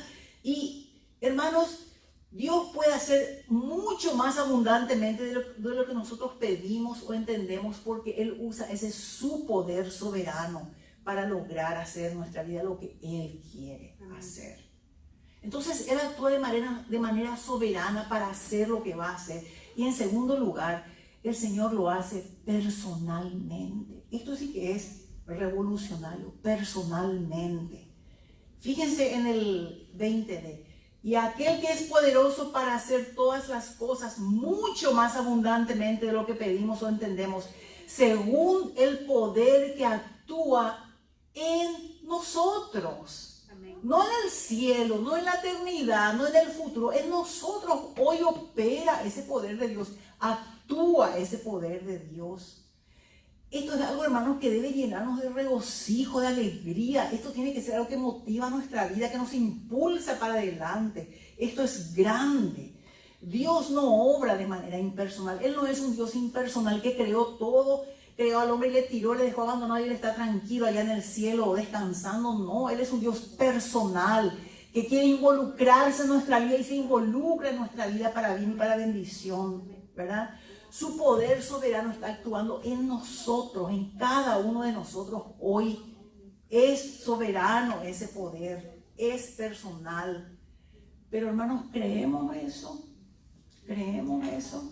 Y hermanos, Dios puede hacer mucho más abundantemente de lo que nosotros pedimos o entendemos, porque Él usa ese su poder soberano para lograr hacer en nuestra vida lo que Él quiere hacer. Entonces Él actúa de manera soberana para hacer lo que va a hacer. Y en segundo lugar, el Señor lo hace personalmente. Esto sí que es revolucionario, personalmente. Fíjense en el 20d. Y aquel que es poderoso para hacer todas las cosas mucho más abundantemente de lo que pedimos o entendemos, según el poder que actúa en nosotros. No en el cielo, no en la eternidad, no en el futuro. En nosotros hoy opera ese poder de Dios, actúa ese poder de Dios. Esto es algo, hermanos, que debe llenarnos de regocijo, de alegría. Esto tiene que ser algo que motiva nuestra vida, que nos impulsa para adelante. Esto es grande. Dios no obra de manera impersonal. Él no es un Dios impersonal que creó todo, creó al hombre y le tiró, le dejó abandonado y él está tranquilo allá en el cielo descansando. No, Él es un Dios personal que quiere involucrarse en nuestra vida y se involucra en nuestra vida para bien y para bendición, ¿verdad? Su poder soberano está actuando en nosotros, en cada uno de nosotros hoy. Es soberano ese poder, es personal. Pero hermanos, ¿creemos eso? ¿Creemos eso?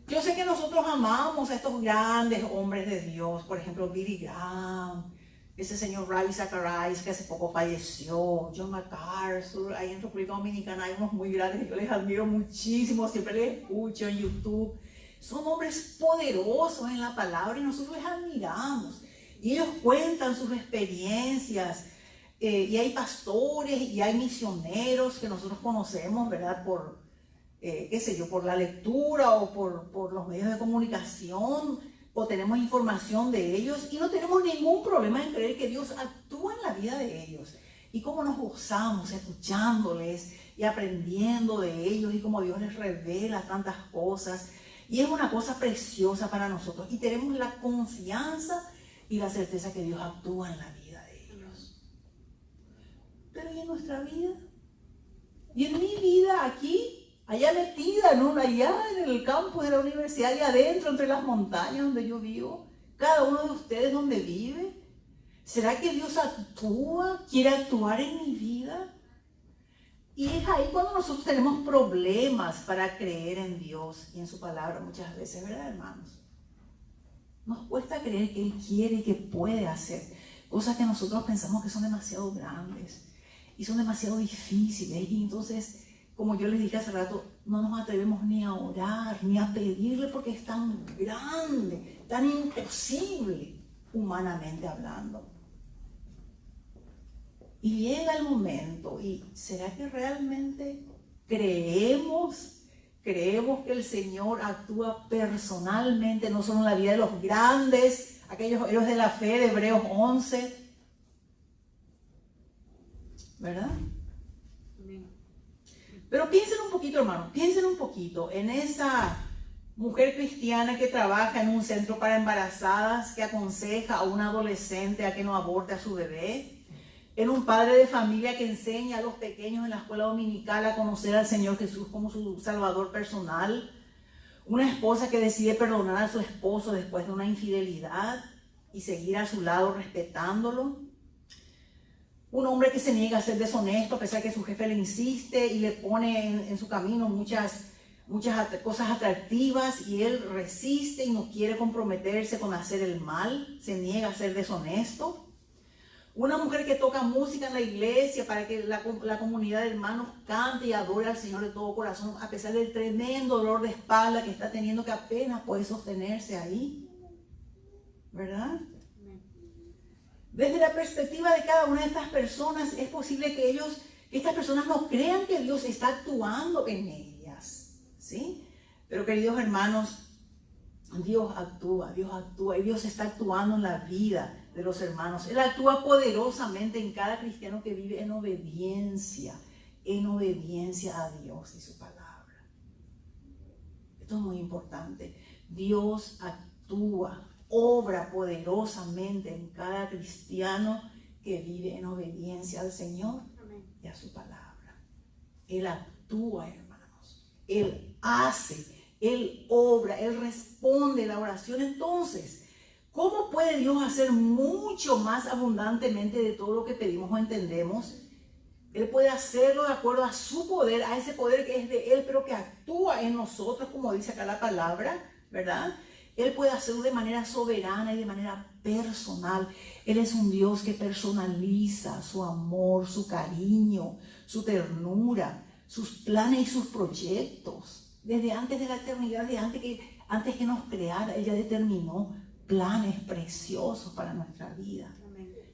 Yo sé que nosotros amamos a estos grandes hombres de Dios, por ejemplo, Billy Graham, ese señor Ravi Zacharias que hace poco falleció, John MacArthur, ahí en República Dominicana hay unos muy grandes, yo les admiro muchísimo, siempre les escucho en YouTube. Son hombres poderosos en la palabra y nosotros les admiramos. Y ellos cuentan sus experiencias, y hay pastores y hay misioneros que nosotros conocemos, ¿verdad? Por, qué sé yo, por la lectura o por los medios de comunicación, o tenemos información de ellos y no tenemos ningún problema en creer que Dios actúa en la vida de ellos. Y cómo nos gozamos escuchándoles y aprendiendo de ellos y cómo Dios les revela tantas cosas. Y es una cosa preciosa para nosotros. Y tenemos la confianza y la certeza que Dios actúa en la vida de ellos. Pero ¿y en nuestra vida? ¿Y en mi vida aquí? Allá metida allá en el campus de la universidad, allá adentro, entre las montañas donde yo vivo, cada uno de ustedes donde vive. ¿Será que Dios actúa, quiere actuar en mi vida? Y es ahí cuando nosotros tenemos problemas para creer en Dios y en su palabra muchas veces, ¿verdad, hermanos? Nos cuesta creer que Él quiere y que puede hacer cosas que nosotros pensamos que son demasiado grandes y son demasiado difíciles. Y entonces, como yo les dije hace rato, no nos atrevemos ni a orar, ni a pedirle porque es tan grande, tan imposible, humanamente hablando. Y llega el momento, y ¿será que realmente creemos que el Señor actúa personalmente, no solo en la vida de los grandes, aquellos héroes de la fe de Hebreos 11? ¿Verdad? Pero piensen un poquito, hermanos, piensen un poquito en esa mujer cristiana que trabaja en un centro para embarazadas, que aconseja a un adolescente a que no aborte a su bebé, en un padre de familia que enseña a los pequeños en la escuela dominical a conocer al Señor Jesús como su Salvador personal, una esposa que decide perdonar a su esposo después de una infidelidad y seguir a su lado respetándolo. Un hombre que se niega a ser deshonesto a pesar que su jefe le insiste y le pone en su camino muchas cosas atractivas y él resiste y no quiere comprometerse con hacer el mal, se niega a ser deshonesto. Una mujer que toca música en la iglesia para que la comunidad de hermanos cante y adore al Señor de todo corazón a pesar del tremendo dolor de espalda que está teniendo, que apenas puede sostenerse ahí, ¿verdad? Desde la perspectiva de cada una de estas personas, es posible que estas personas no crean que Dios está actuando en ellas, ¿sí? Pero queridos hermanos, Dios actúa y Dios está actuando en la vida de los hermanos. Él actúa poderosamente en cada cristiano que vive en obediencia a Dios y su palabra. Esto es muy importante. Dios actúa, obra poderosamente en cada cristiano que vive en obediencia al Señor y a su palabra. Él actúa, hermanos. Él hace, Él obra, Él responde la oración. Entonces, ¿cómo puede Dios hacer mucho más abundantemente de todo lo que pedimos o entendemos? Él puede hacerlo de acuerdo a su poder, a ese poder que es de Él, pero que actúa en nosotros, como dice acá la palabra, ¿verdad? Él puede hacerlo de manera soberana y de manera personal. Él es un Dios que personaliza su amor, su cariño, su ternura, sus planes y sus proyectos. Desde antes de la eternidad, antes que nos creara, Él ya determinó planes preciosos para nuestra vida,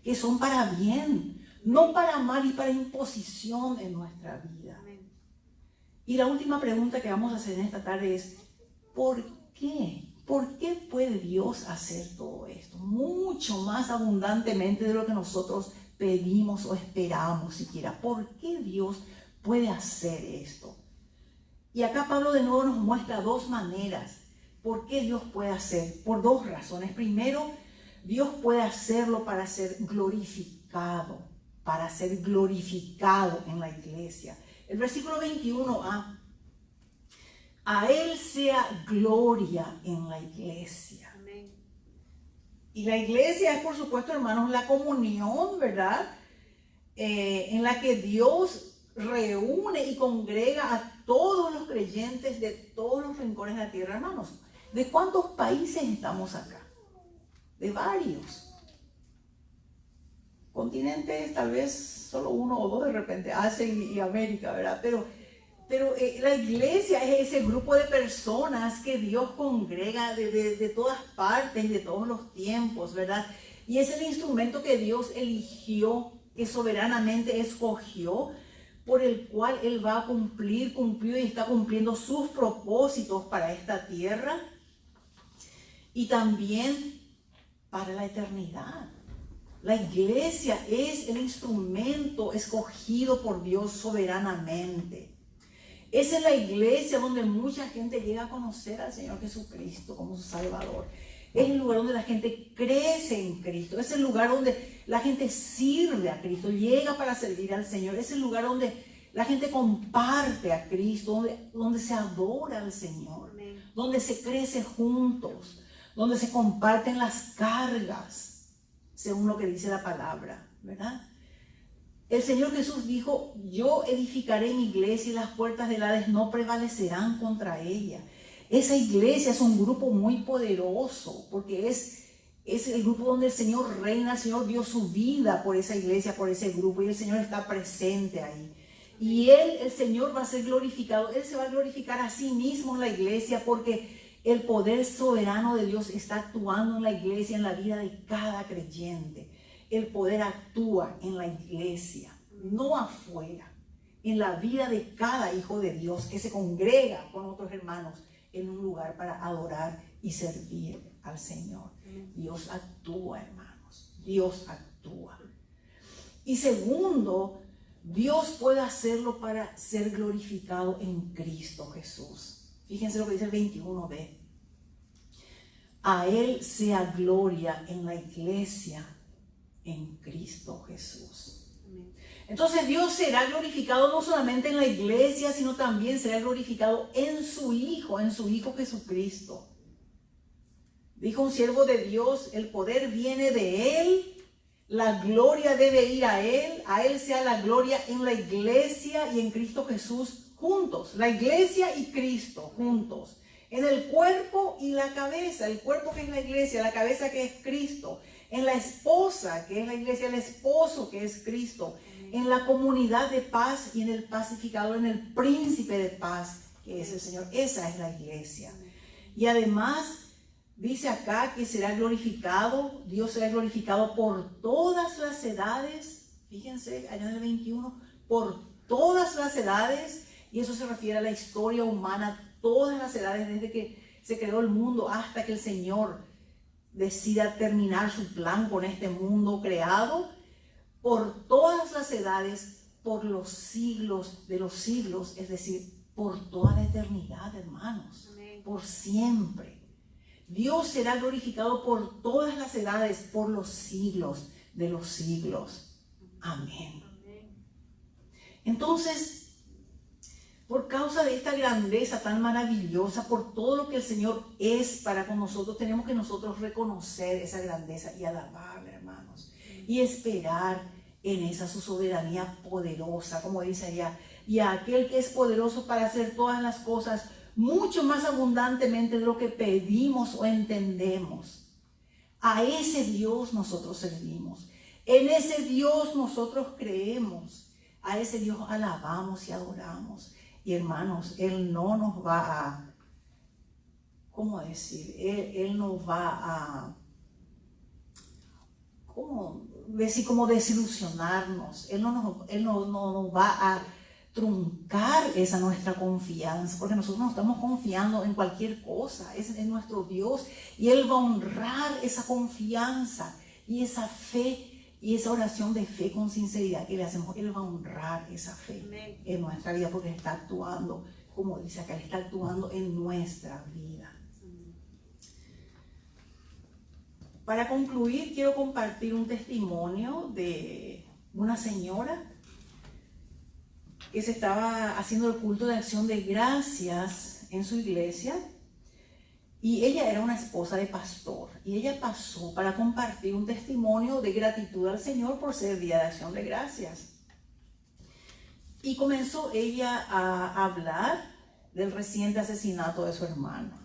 que son para bien, no para mal y para imposición en nuestra vida. Y la última pregunta que vamos a hacer en esta tarde es, ¿por qué? ¿Por qué puede Dios hacer todo esto? Mucho más abundantemente de lo que nosotros pedimos o esperamos siquiera. ¿Por qué Dios puede hacer esto? Y acá Pablo de nuevo nos muestra dos maneras. ¿Por qué Dios puede hacer? Por dos razones. Primero, Dios puede hacerlo para ser glorificado en la iglesia. El versículo 21a, a Él sea gloria en la iglesia. Amén. Y la iglesia es, por supuesto, hermanos, la comunión, ¿verdad? En la que Dios reúne y congrega a todos los creyentes de todos los rincones de la tierra, hermanos. ¿De cuántos países estamos acá? De varios. Continentes, tal vez solo uno o dos de repente, Asia y América, ¿verdad? Pero la iglesia es ese grupo de personas que Dios congrega de todas partes, de todos los tiempos, ¿verdad? Y es el instrumento que Dios eligió, que soberanamente escogió, por el cual Él va a cumplió y está cumpliendo sus propósitos para esta tierra y también para la eternidad. La iglesia es el instrumento escogido por Dios soberanamente. Es en la iglesia donde mucha gente llega a conocer al Señor Jesucristo como su Salvador. Es el lugar donde la gente crece en Cristo. Es el lugar donde la gente sirve a Cristo, llega para servir al Señor. Es el lugar donde la gente comparte a Cristo, donde se adora al Señor, donde se crece juntos, donde se comparten las cargas, según lo que dice la palabra, ¿verdad? El Señor Jesús dijo, yo edificaré mi iglesia y las puertas del Hades no prevalecerán contra ella. Esa iglesia es un grupo muy poderoso, porque es el grupo donde el Señor reina. El Señor dio su vida por esa iglesia, por ese grupo, y el Señor está presente ahí. Y el Señor va a ser glorificado. Él se va a glorificar a sí mismo en la iglesia, porque el poder soberano de Dios está actuando en la iglesia, en la vida de cada creyente. El poder actúa en la iglesia, no afuera, en la vida de cada hijo de Dios que se congrega con otros hermanos en un lugar para adorar y servir al Señor. Dios actúa, hermanos, Dios actúa. Y segundo, Dios puede hacerlo para ser glorificado en Cristo Jesús. Fíjense lo que dice el 21b. A Él sea gloria en la iglesia, en Cristo Jesús. Entonces Dios será glorificado no solamente en la iglesia, sino también será glorificado en su Hijo Jesucristo. Dijo un siervo de Dios, el poder viene de Él, la gloria debe ir a Él sea la gloria en la iglesia y en Cristo Jesús juntos. La iglesia y Cristo juntos. En el cuerpo y la cabeza, el cuerpo que es la iglesia, la cabeza que es Cristo. En la esposa que es la iglesia, el esposo que es Cristo. En la comunidad de paz y en el pacificador, en el príncipe de paz que es el Señor. Esa es la iglesia. Y además dice acá que será glorificado, Dios será glorificado por todas las edades. Fíjense allá en el 21, por todas las edades. Y eso se refiere a la historia humana, todas las edades, desde que se creó el mundo hasta que el Señor decida terminar su plan con este mundo creado. Por todas las edades, por los siglos de los siglos, es decir, por toda la eternidad, hermanos. Amén. Por siempre. Dios será glorificado por todas las edades, por los siglos de los siglos. Amén. Entonces, por causa de esta grandeza tan maravillosa, por todo lo que el Señor es para con nosotros, tenemos que nosotros reconocer esa grandeza y alabarle, hermanos. Y esperar en esa su soberanía poderosa, como dice allá. Y a aquel que es poderoso para hacer todas las cosas mucho más abundantemente de lo que pedimos o entendemos. A ese Dios nosotros servimos. En ese Dios nosotros creemos. A ese Dios alabamos y adoramos. Y hermanos, Él no nos va a, ¿cómo decir? Él no va como desilusionarnos. Él no nos va a truncar esa nuestra confianza, porque nosotros no estamos confiando en cualquier cosa, es en nuestro Dios, y Él va a honrar esa confianza y esa fe y esa oración de fe con sinceridad que le hacemos. Él va a honrar esa fe en nuestra vida, porque está actuando, como dice acá, Él está actuando en nuestra vida. Para concluir, quiero compartir un testimonio de una señora que se estaba haciendo el culto de acción de gracias en su iglesia, y ella era una esposa de pastor, y ella pasó para compartir un testimonio de gratitud al Señor por ser Día de Acción de Gracias. Y comenzó ella a hablar del reciente asesinato de su hermano.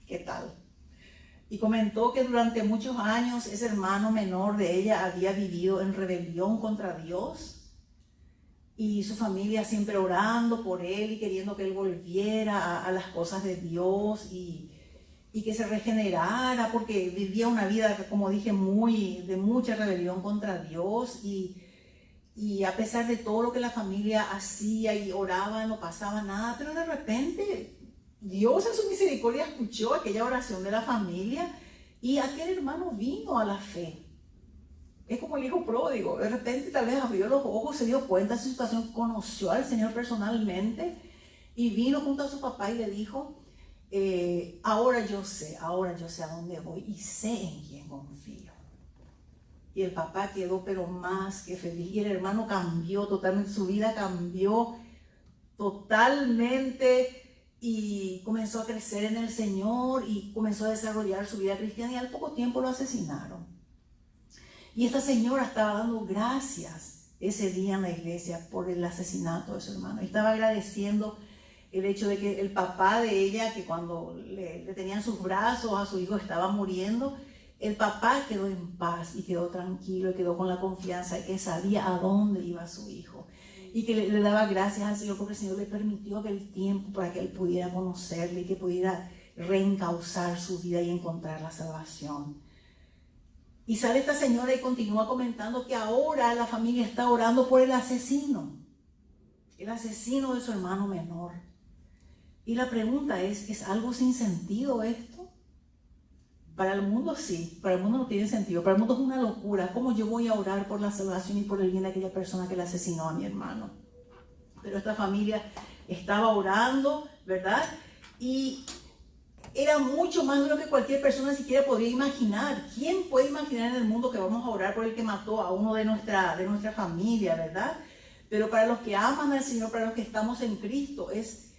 ¿Qué tal? Y comentó que durante muchos años ese hermano menor de ella había vivido en rebelión contra Dios, y su familia siempre orando por él y queriendo que él volviera a las cosas de Dios y que se regenerara, porque vivía una vida, como dije, de mucha rebelión contra Dios, y a pesar de todo lo que la familia hacía y oraba, no pasaba nada. Pero de repente Dios en su misericordia escuchó aquella oración de la familia, y aquel hermano vino a la fe. Es como el hijo pródigo, de repente tal vez abrió los ojos, se dio cuenta de su situación, conoció al Señor personalmente y vino junto a su papá y le dijo: ahora yo sé a dónde voy y sé en quién confío. Y el papá quedó pero más que feliz, y el hermano cambió totalmente, su vida cambió totalmente, y comenzó a crecer en el Señor y comenzó a desarrollar su vida cristiana, y al poco tiempo lo asesinaron. Y esta señora estaba dando gracias ese día en la iglesia por el asesinato de su hermano. Y estaba agradeciendo el hecho de que el papá de ella, que cuando le tenía en sus brazos a su hijo estaba muriendo, el papá quedó en paz y quedó tranquilo y quedó con la confianza de que sabía a dónde iba su hijo. Y que le daba gracias al Señor porque el Señor le permitió aquel tiempo para que él pudiera conocerle y que pudiera reencauzar su vida y encontrar la salvación. Y sale esta señora y continúa comentando que ahora la familia está orando por el asesino de su hermano menor. Y la pregunta ¿es algo sin sentido esto? Para el mundo sí, para el mundo no tiene sentido, para el mundo es una locura. ¿Cómo yo voy a orar por la salvación y por el bien de aquella persona que le asesinó a mi hermano? Pero esta familia estaba orando, ¿verdad? Y era mucho más de lo que cualquier persona siquiera podría imaginar. ¿Quién puede imaginar en el mundo que vamos a orar por el que mató a uno de nuestra familia, verdad? Pero para los que aman al Señor, para los que estamos en Cristo, es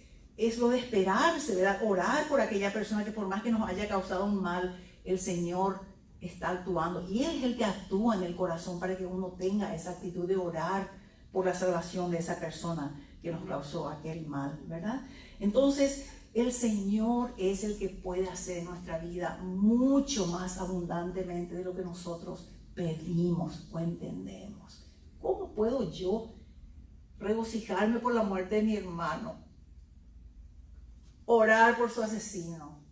lo de esperarse, ¿verdad? Orar por aquella persona que por más que nos haya causado un mal, el Señor está actuando. Y Él es el que actúa en el corazón para que uno tenga esa actitud de orar por la salvación de esa persona que nos causó aquel mal, ¿verdad? Entonces, el Señor es el que puede hacer en nuestra vida mucho más abundantemente de lo que nosotros pedimos o entendemos. ¿Cómo puedo yo regocijarme por la muerte de mi hermano? Orar por su asesino.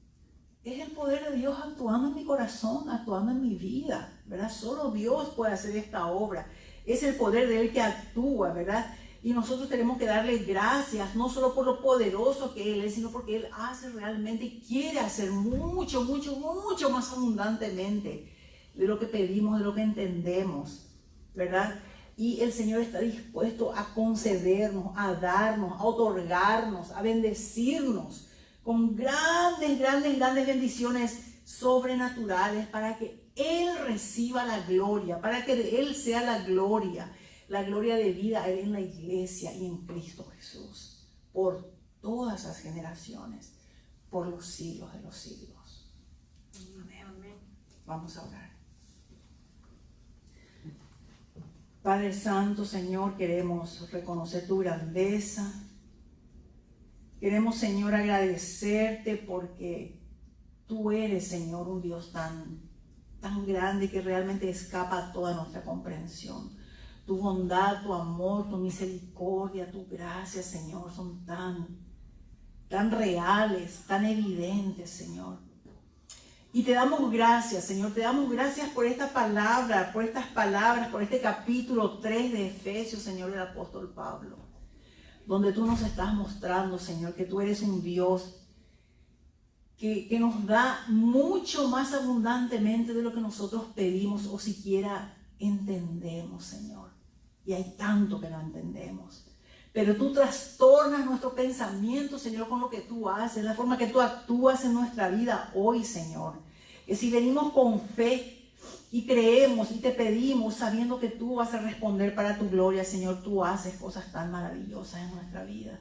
Es el poder de Dios actuando en mi corazón, actuando en mi vida, ¿verdad? Solo Dios puede hacer esta obra. Es el poder de Él que actúa, ¿verdad? Y nosotros tenemos que darle gracias, no solo por lo poderoso que Él es, sino porque Él hace realmente y quiere hacer mucho, mucho, mucho más abundantemente de lo que pedimos, de lo que entendemos, ¿verdad? Y el Señor está dispuesto a concedernos, a darnos, a otorgarnos, a bendecirnos con grandes, grandes, grandes bendiciones sobrenaturales para que Él reciba la gloria, para que de Él sea la gloria de vida en la iglesia y en Cristo Jesús, por todas las generaciones, por los siglos de los siglos. Amén. Vamos a orar. Padre Santo, Señor, queremos reconocer tu grandeza. Queremos, Señor, agradecerte porque tú eres, Señor, un Dios tan grande que realmente escapa a toda nuestra comprensión. Tu bondad, tu amor, tu misericordia, tu gracia, Señor, son tan reales, tan evidentes, Señor. Y te damos gracias, Señor, te damos gracias por esta palabra, por estas palabras, por este capítulo 3 de Efesios, Señor, del apóstol Pablo, donde tú nos estás mostrando, Señor, que tú eres un Dios que nos da mucho más abundantemente de lo que nosotros pedimos o siquiera entendemos, Señor. Y hay tanto que no entendemos. Pero tú trastornas nuestro pensamiento, Señor, con lo que tú haces, la forma que tú actúas en nuestra vida hoy, Señor. Que si venimos con fe y creemos y te pedimos sabiendo que tú vas a responder para tu gloria, Señor, tú haces cosas tan maravillosas en nuestra vida.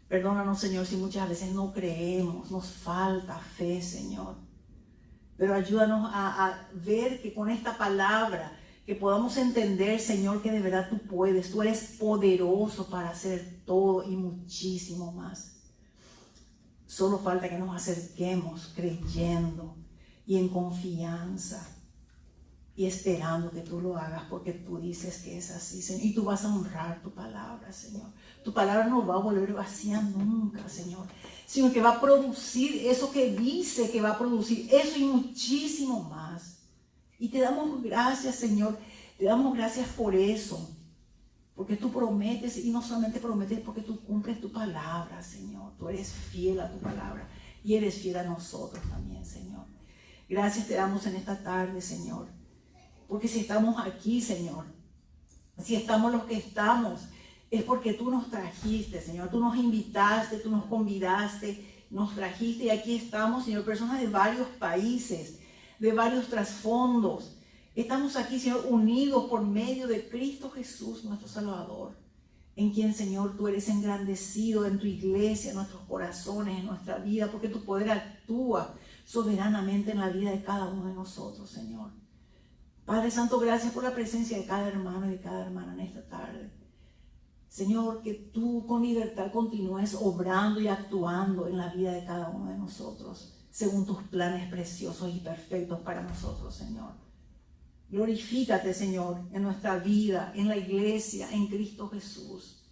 Perdónanos, Señor, si muchas veces no creemos, nos falta fe, Señor. Pero ayúdanos a ver que con esta palabra, que podamos entender, Señor, que de verdad tú puedes, tú eres poderoso para hacer todo y muchísimo más. Solo falta que nos acerquemos creyendo y en confianza y esperando que tú lo hagas, porque tú dices que es así, Señor. Y tú vas a honrar tu palabra, Señor. Tu palabra no va a volver vacía nunca, Señor, sino que va a producir eso que dice que va a producir, eso y muchísimo más. Y te damos gracias, Señor, te damos gracias por eso, porque tú prometes, y no solamente prometes, porque tú cumples tu palabra, Señor. Tú eres fiel a tu palabra y eres fiel a nosotros también, Señor. Gracias te damos en esta tarde, Señor, porque si estamos aquí, Señor, si estamos los que estamos, es porque tú nos trajiste, Señor. Tú nos invitaste, tú nos convidaste, nos trajiste y aquí estamos, Señor, personas de varios países, de varios trasfondos. Estamos aquí, Señor, unidos por medio de Cristo Jesús, nuestro Salvador, en quien, Señor, tú eres engrandecido en tu iglesia, en nuestros corazones, en nuestra vida, porque tu poder actúa soberanamente en la vida de cada uno de nosotros, Señor. Padre Santo, gracias por la presencia de cada hermano y de cada hermana en esta tarde. Señor, que tú con libertad continúes obrando y actuando en la vida de cada uno de nosotros, según tus planes preciosos y perfectos para nosotros, Señor. Glorifícate, Señor, en nuestra vida, en la iglesia, en Cristo Jesús.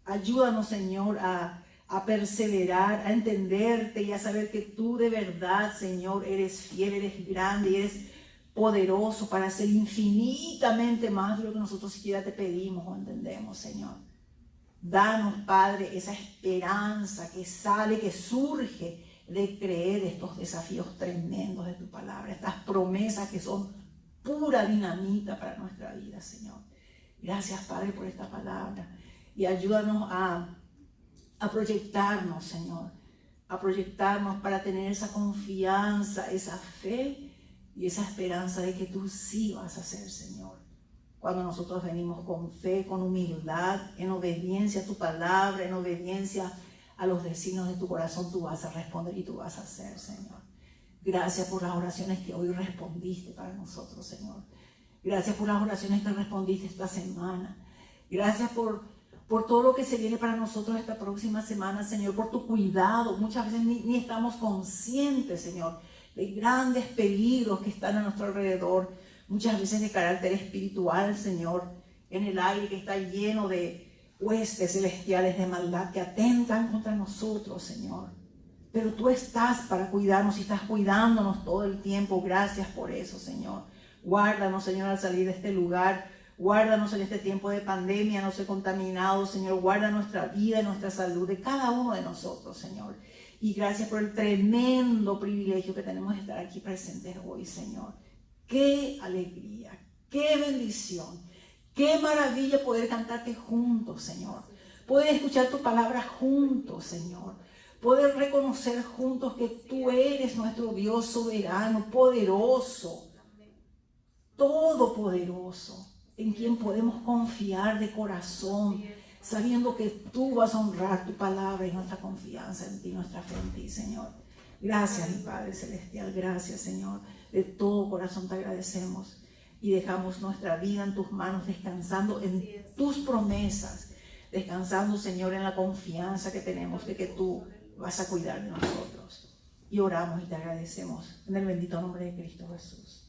Ayúdanos, Señor, a perseverar, a entenderte y a saber que tú de verdad, Señor, eres fiel, eres grande y eres poderoso para hacer infinitamente más de lo que nosotros siquiera te pedimos o entendemos, Señor. Danos, Padre, esa esperanza que sale, que surge de creer estos desafíos tremendos de tu palabra, estas promesas que son pura dinamita para nuestra vida, Señor. Gracias, Padre, por esta palabra. Y ayúdanos a proyectarnos, Señor, a proyectarnos para tener esa confianza, esa fe y esa esperanza de que tú sí vas a hacer, Señor. Cuando nosotros venimos con fe, con humildad, en obediencia a tu palabra, en obediencia a los designios de tu corazón, tú vas a responder y tú vas a hacer, Señor. Gracias por las oraciones que hoy respondiste para nosotros, Señor. Gracias por las oraciones que respondiste esta semana. Gracias por todo lo que se viene para nosotros esta próxima semana, Señor, por tu cuidado. Muchas veces ni estamos conscientes, Señor, de grandes peligros que están a nuestro alrededor, muchas veces de carácter espiritual, Señor, en el aire que está lleno de huestes celestiales de maldad que atentan contra nosotros, Señor. Pero tú estás para cuidarnos y estás cuidándonos todo el tiempo. Gracias por eso, Señor. Guárdanos, Señor, al salir de este lugar. Guárdanos en este tiempo de pandemia, no ser contaminados, Señor. Guarda nuestra vida y nuestra salud de cada uno de nosotros, Señor. Y gracias por el tremendo privilegio que tenemos de estar aquí presentes hoy, Señor. Qué alegría, qué bendición, qué maravilla poder cantarte juntos, Señor. Poder escuchar tu palabra juntos, Señor. Poder reconocer juntos que tú eres nuestro Dios soberano, poderoso, todopoderoso, en quien podemos confiar de corazón, sabiendo que tú vas a honrar tu palabra y nuestra confianza en ti, nuestra fe en ti, Señor. Gracias, mi Padre Celestial, gracias, Señor. De todo corazón te agradecemos y dejamos nuestra vida en tus manos, descansando en tus promesas, descansando, Señor, en la confianza que tenemos de que tú vas a cuidar de nosotros. Y oramos y te agradecemos en el bendito nombre de Cristo Jesús.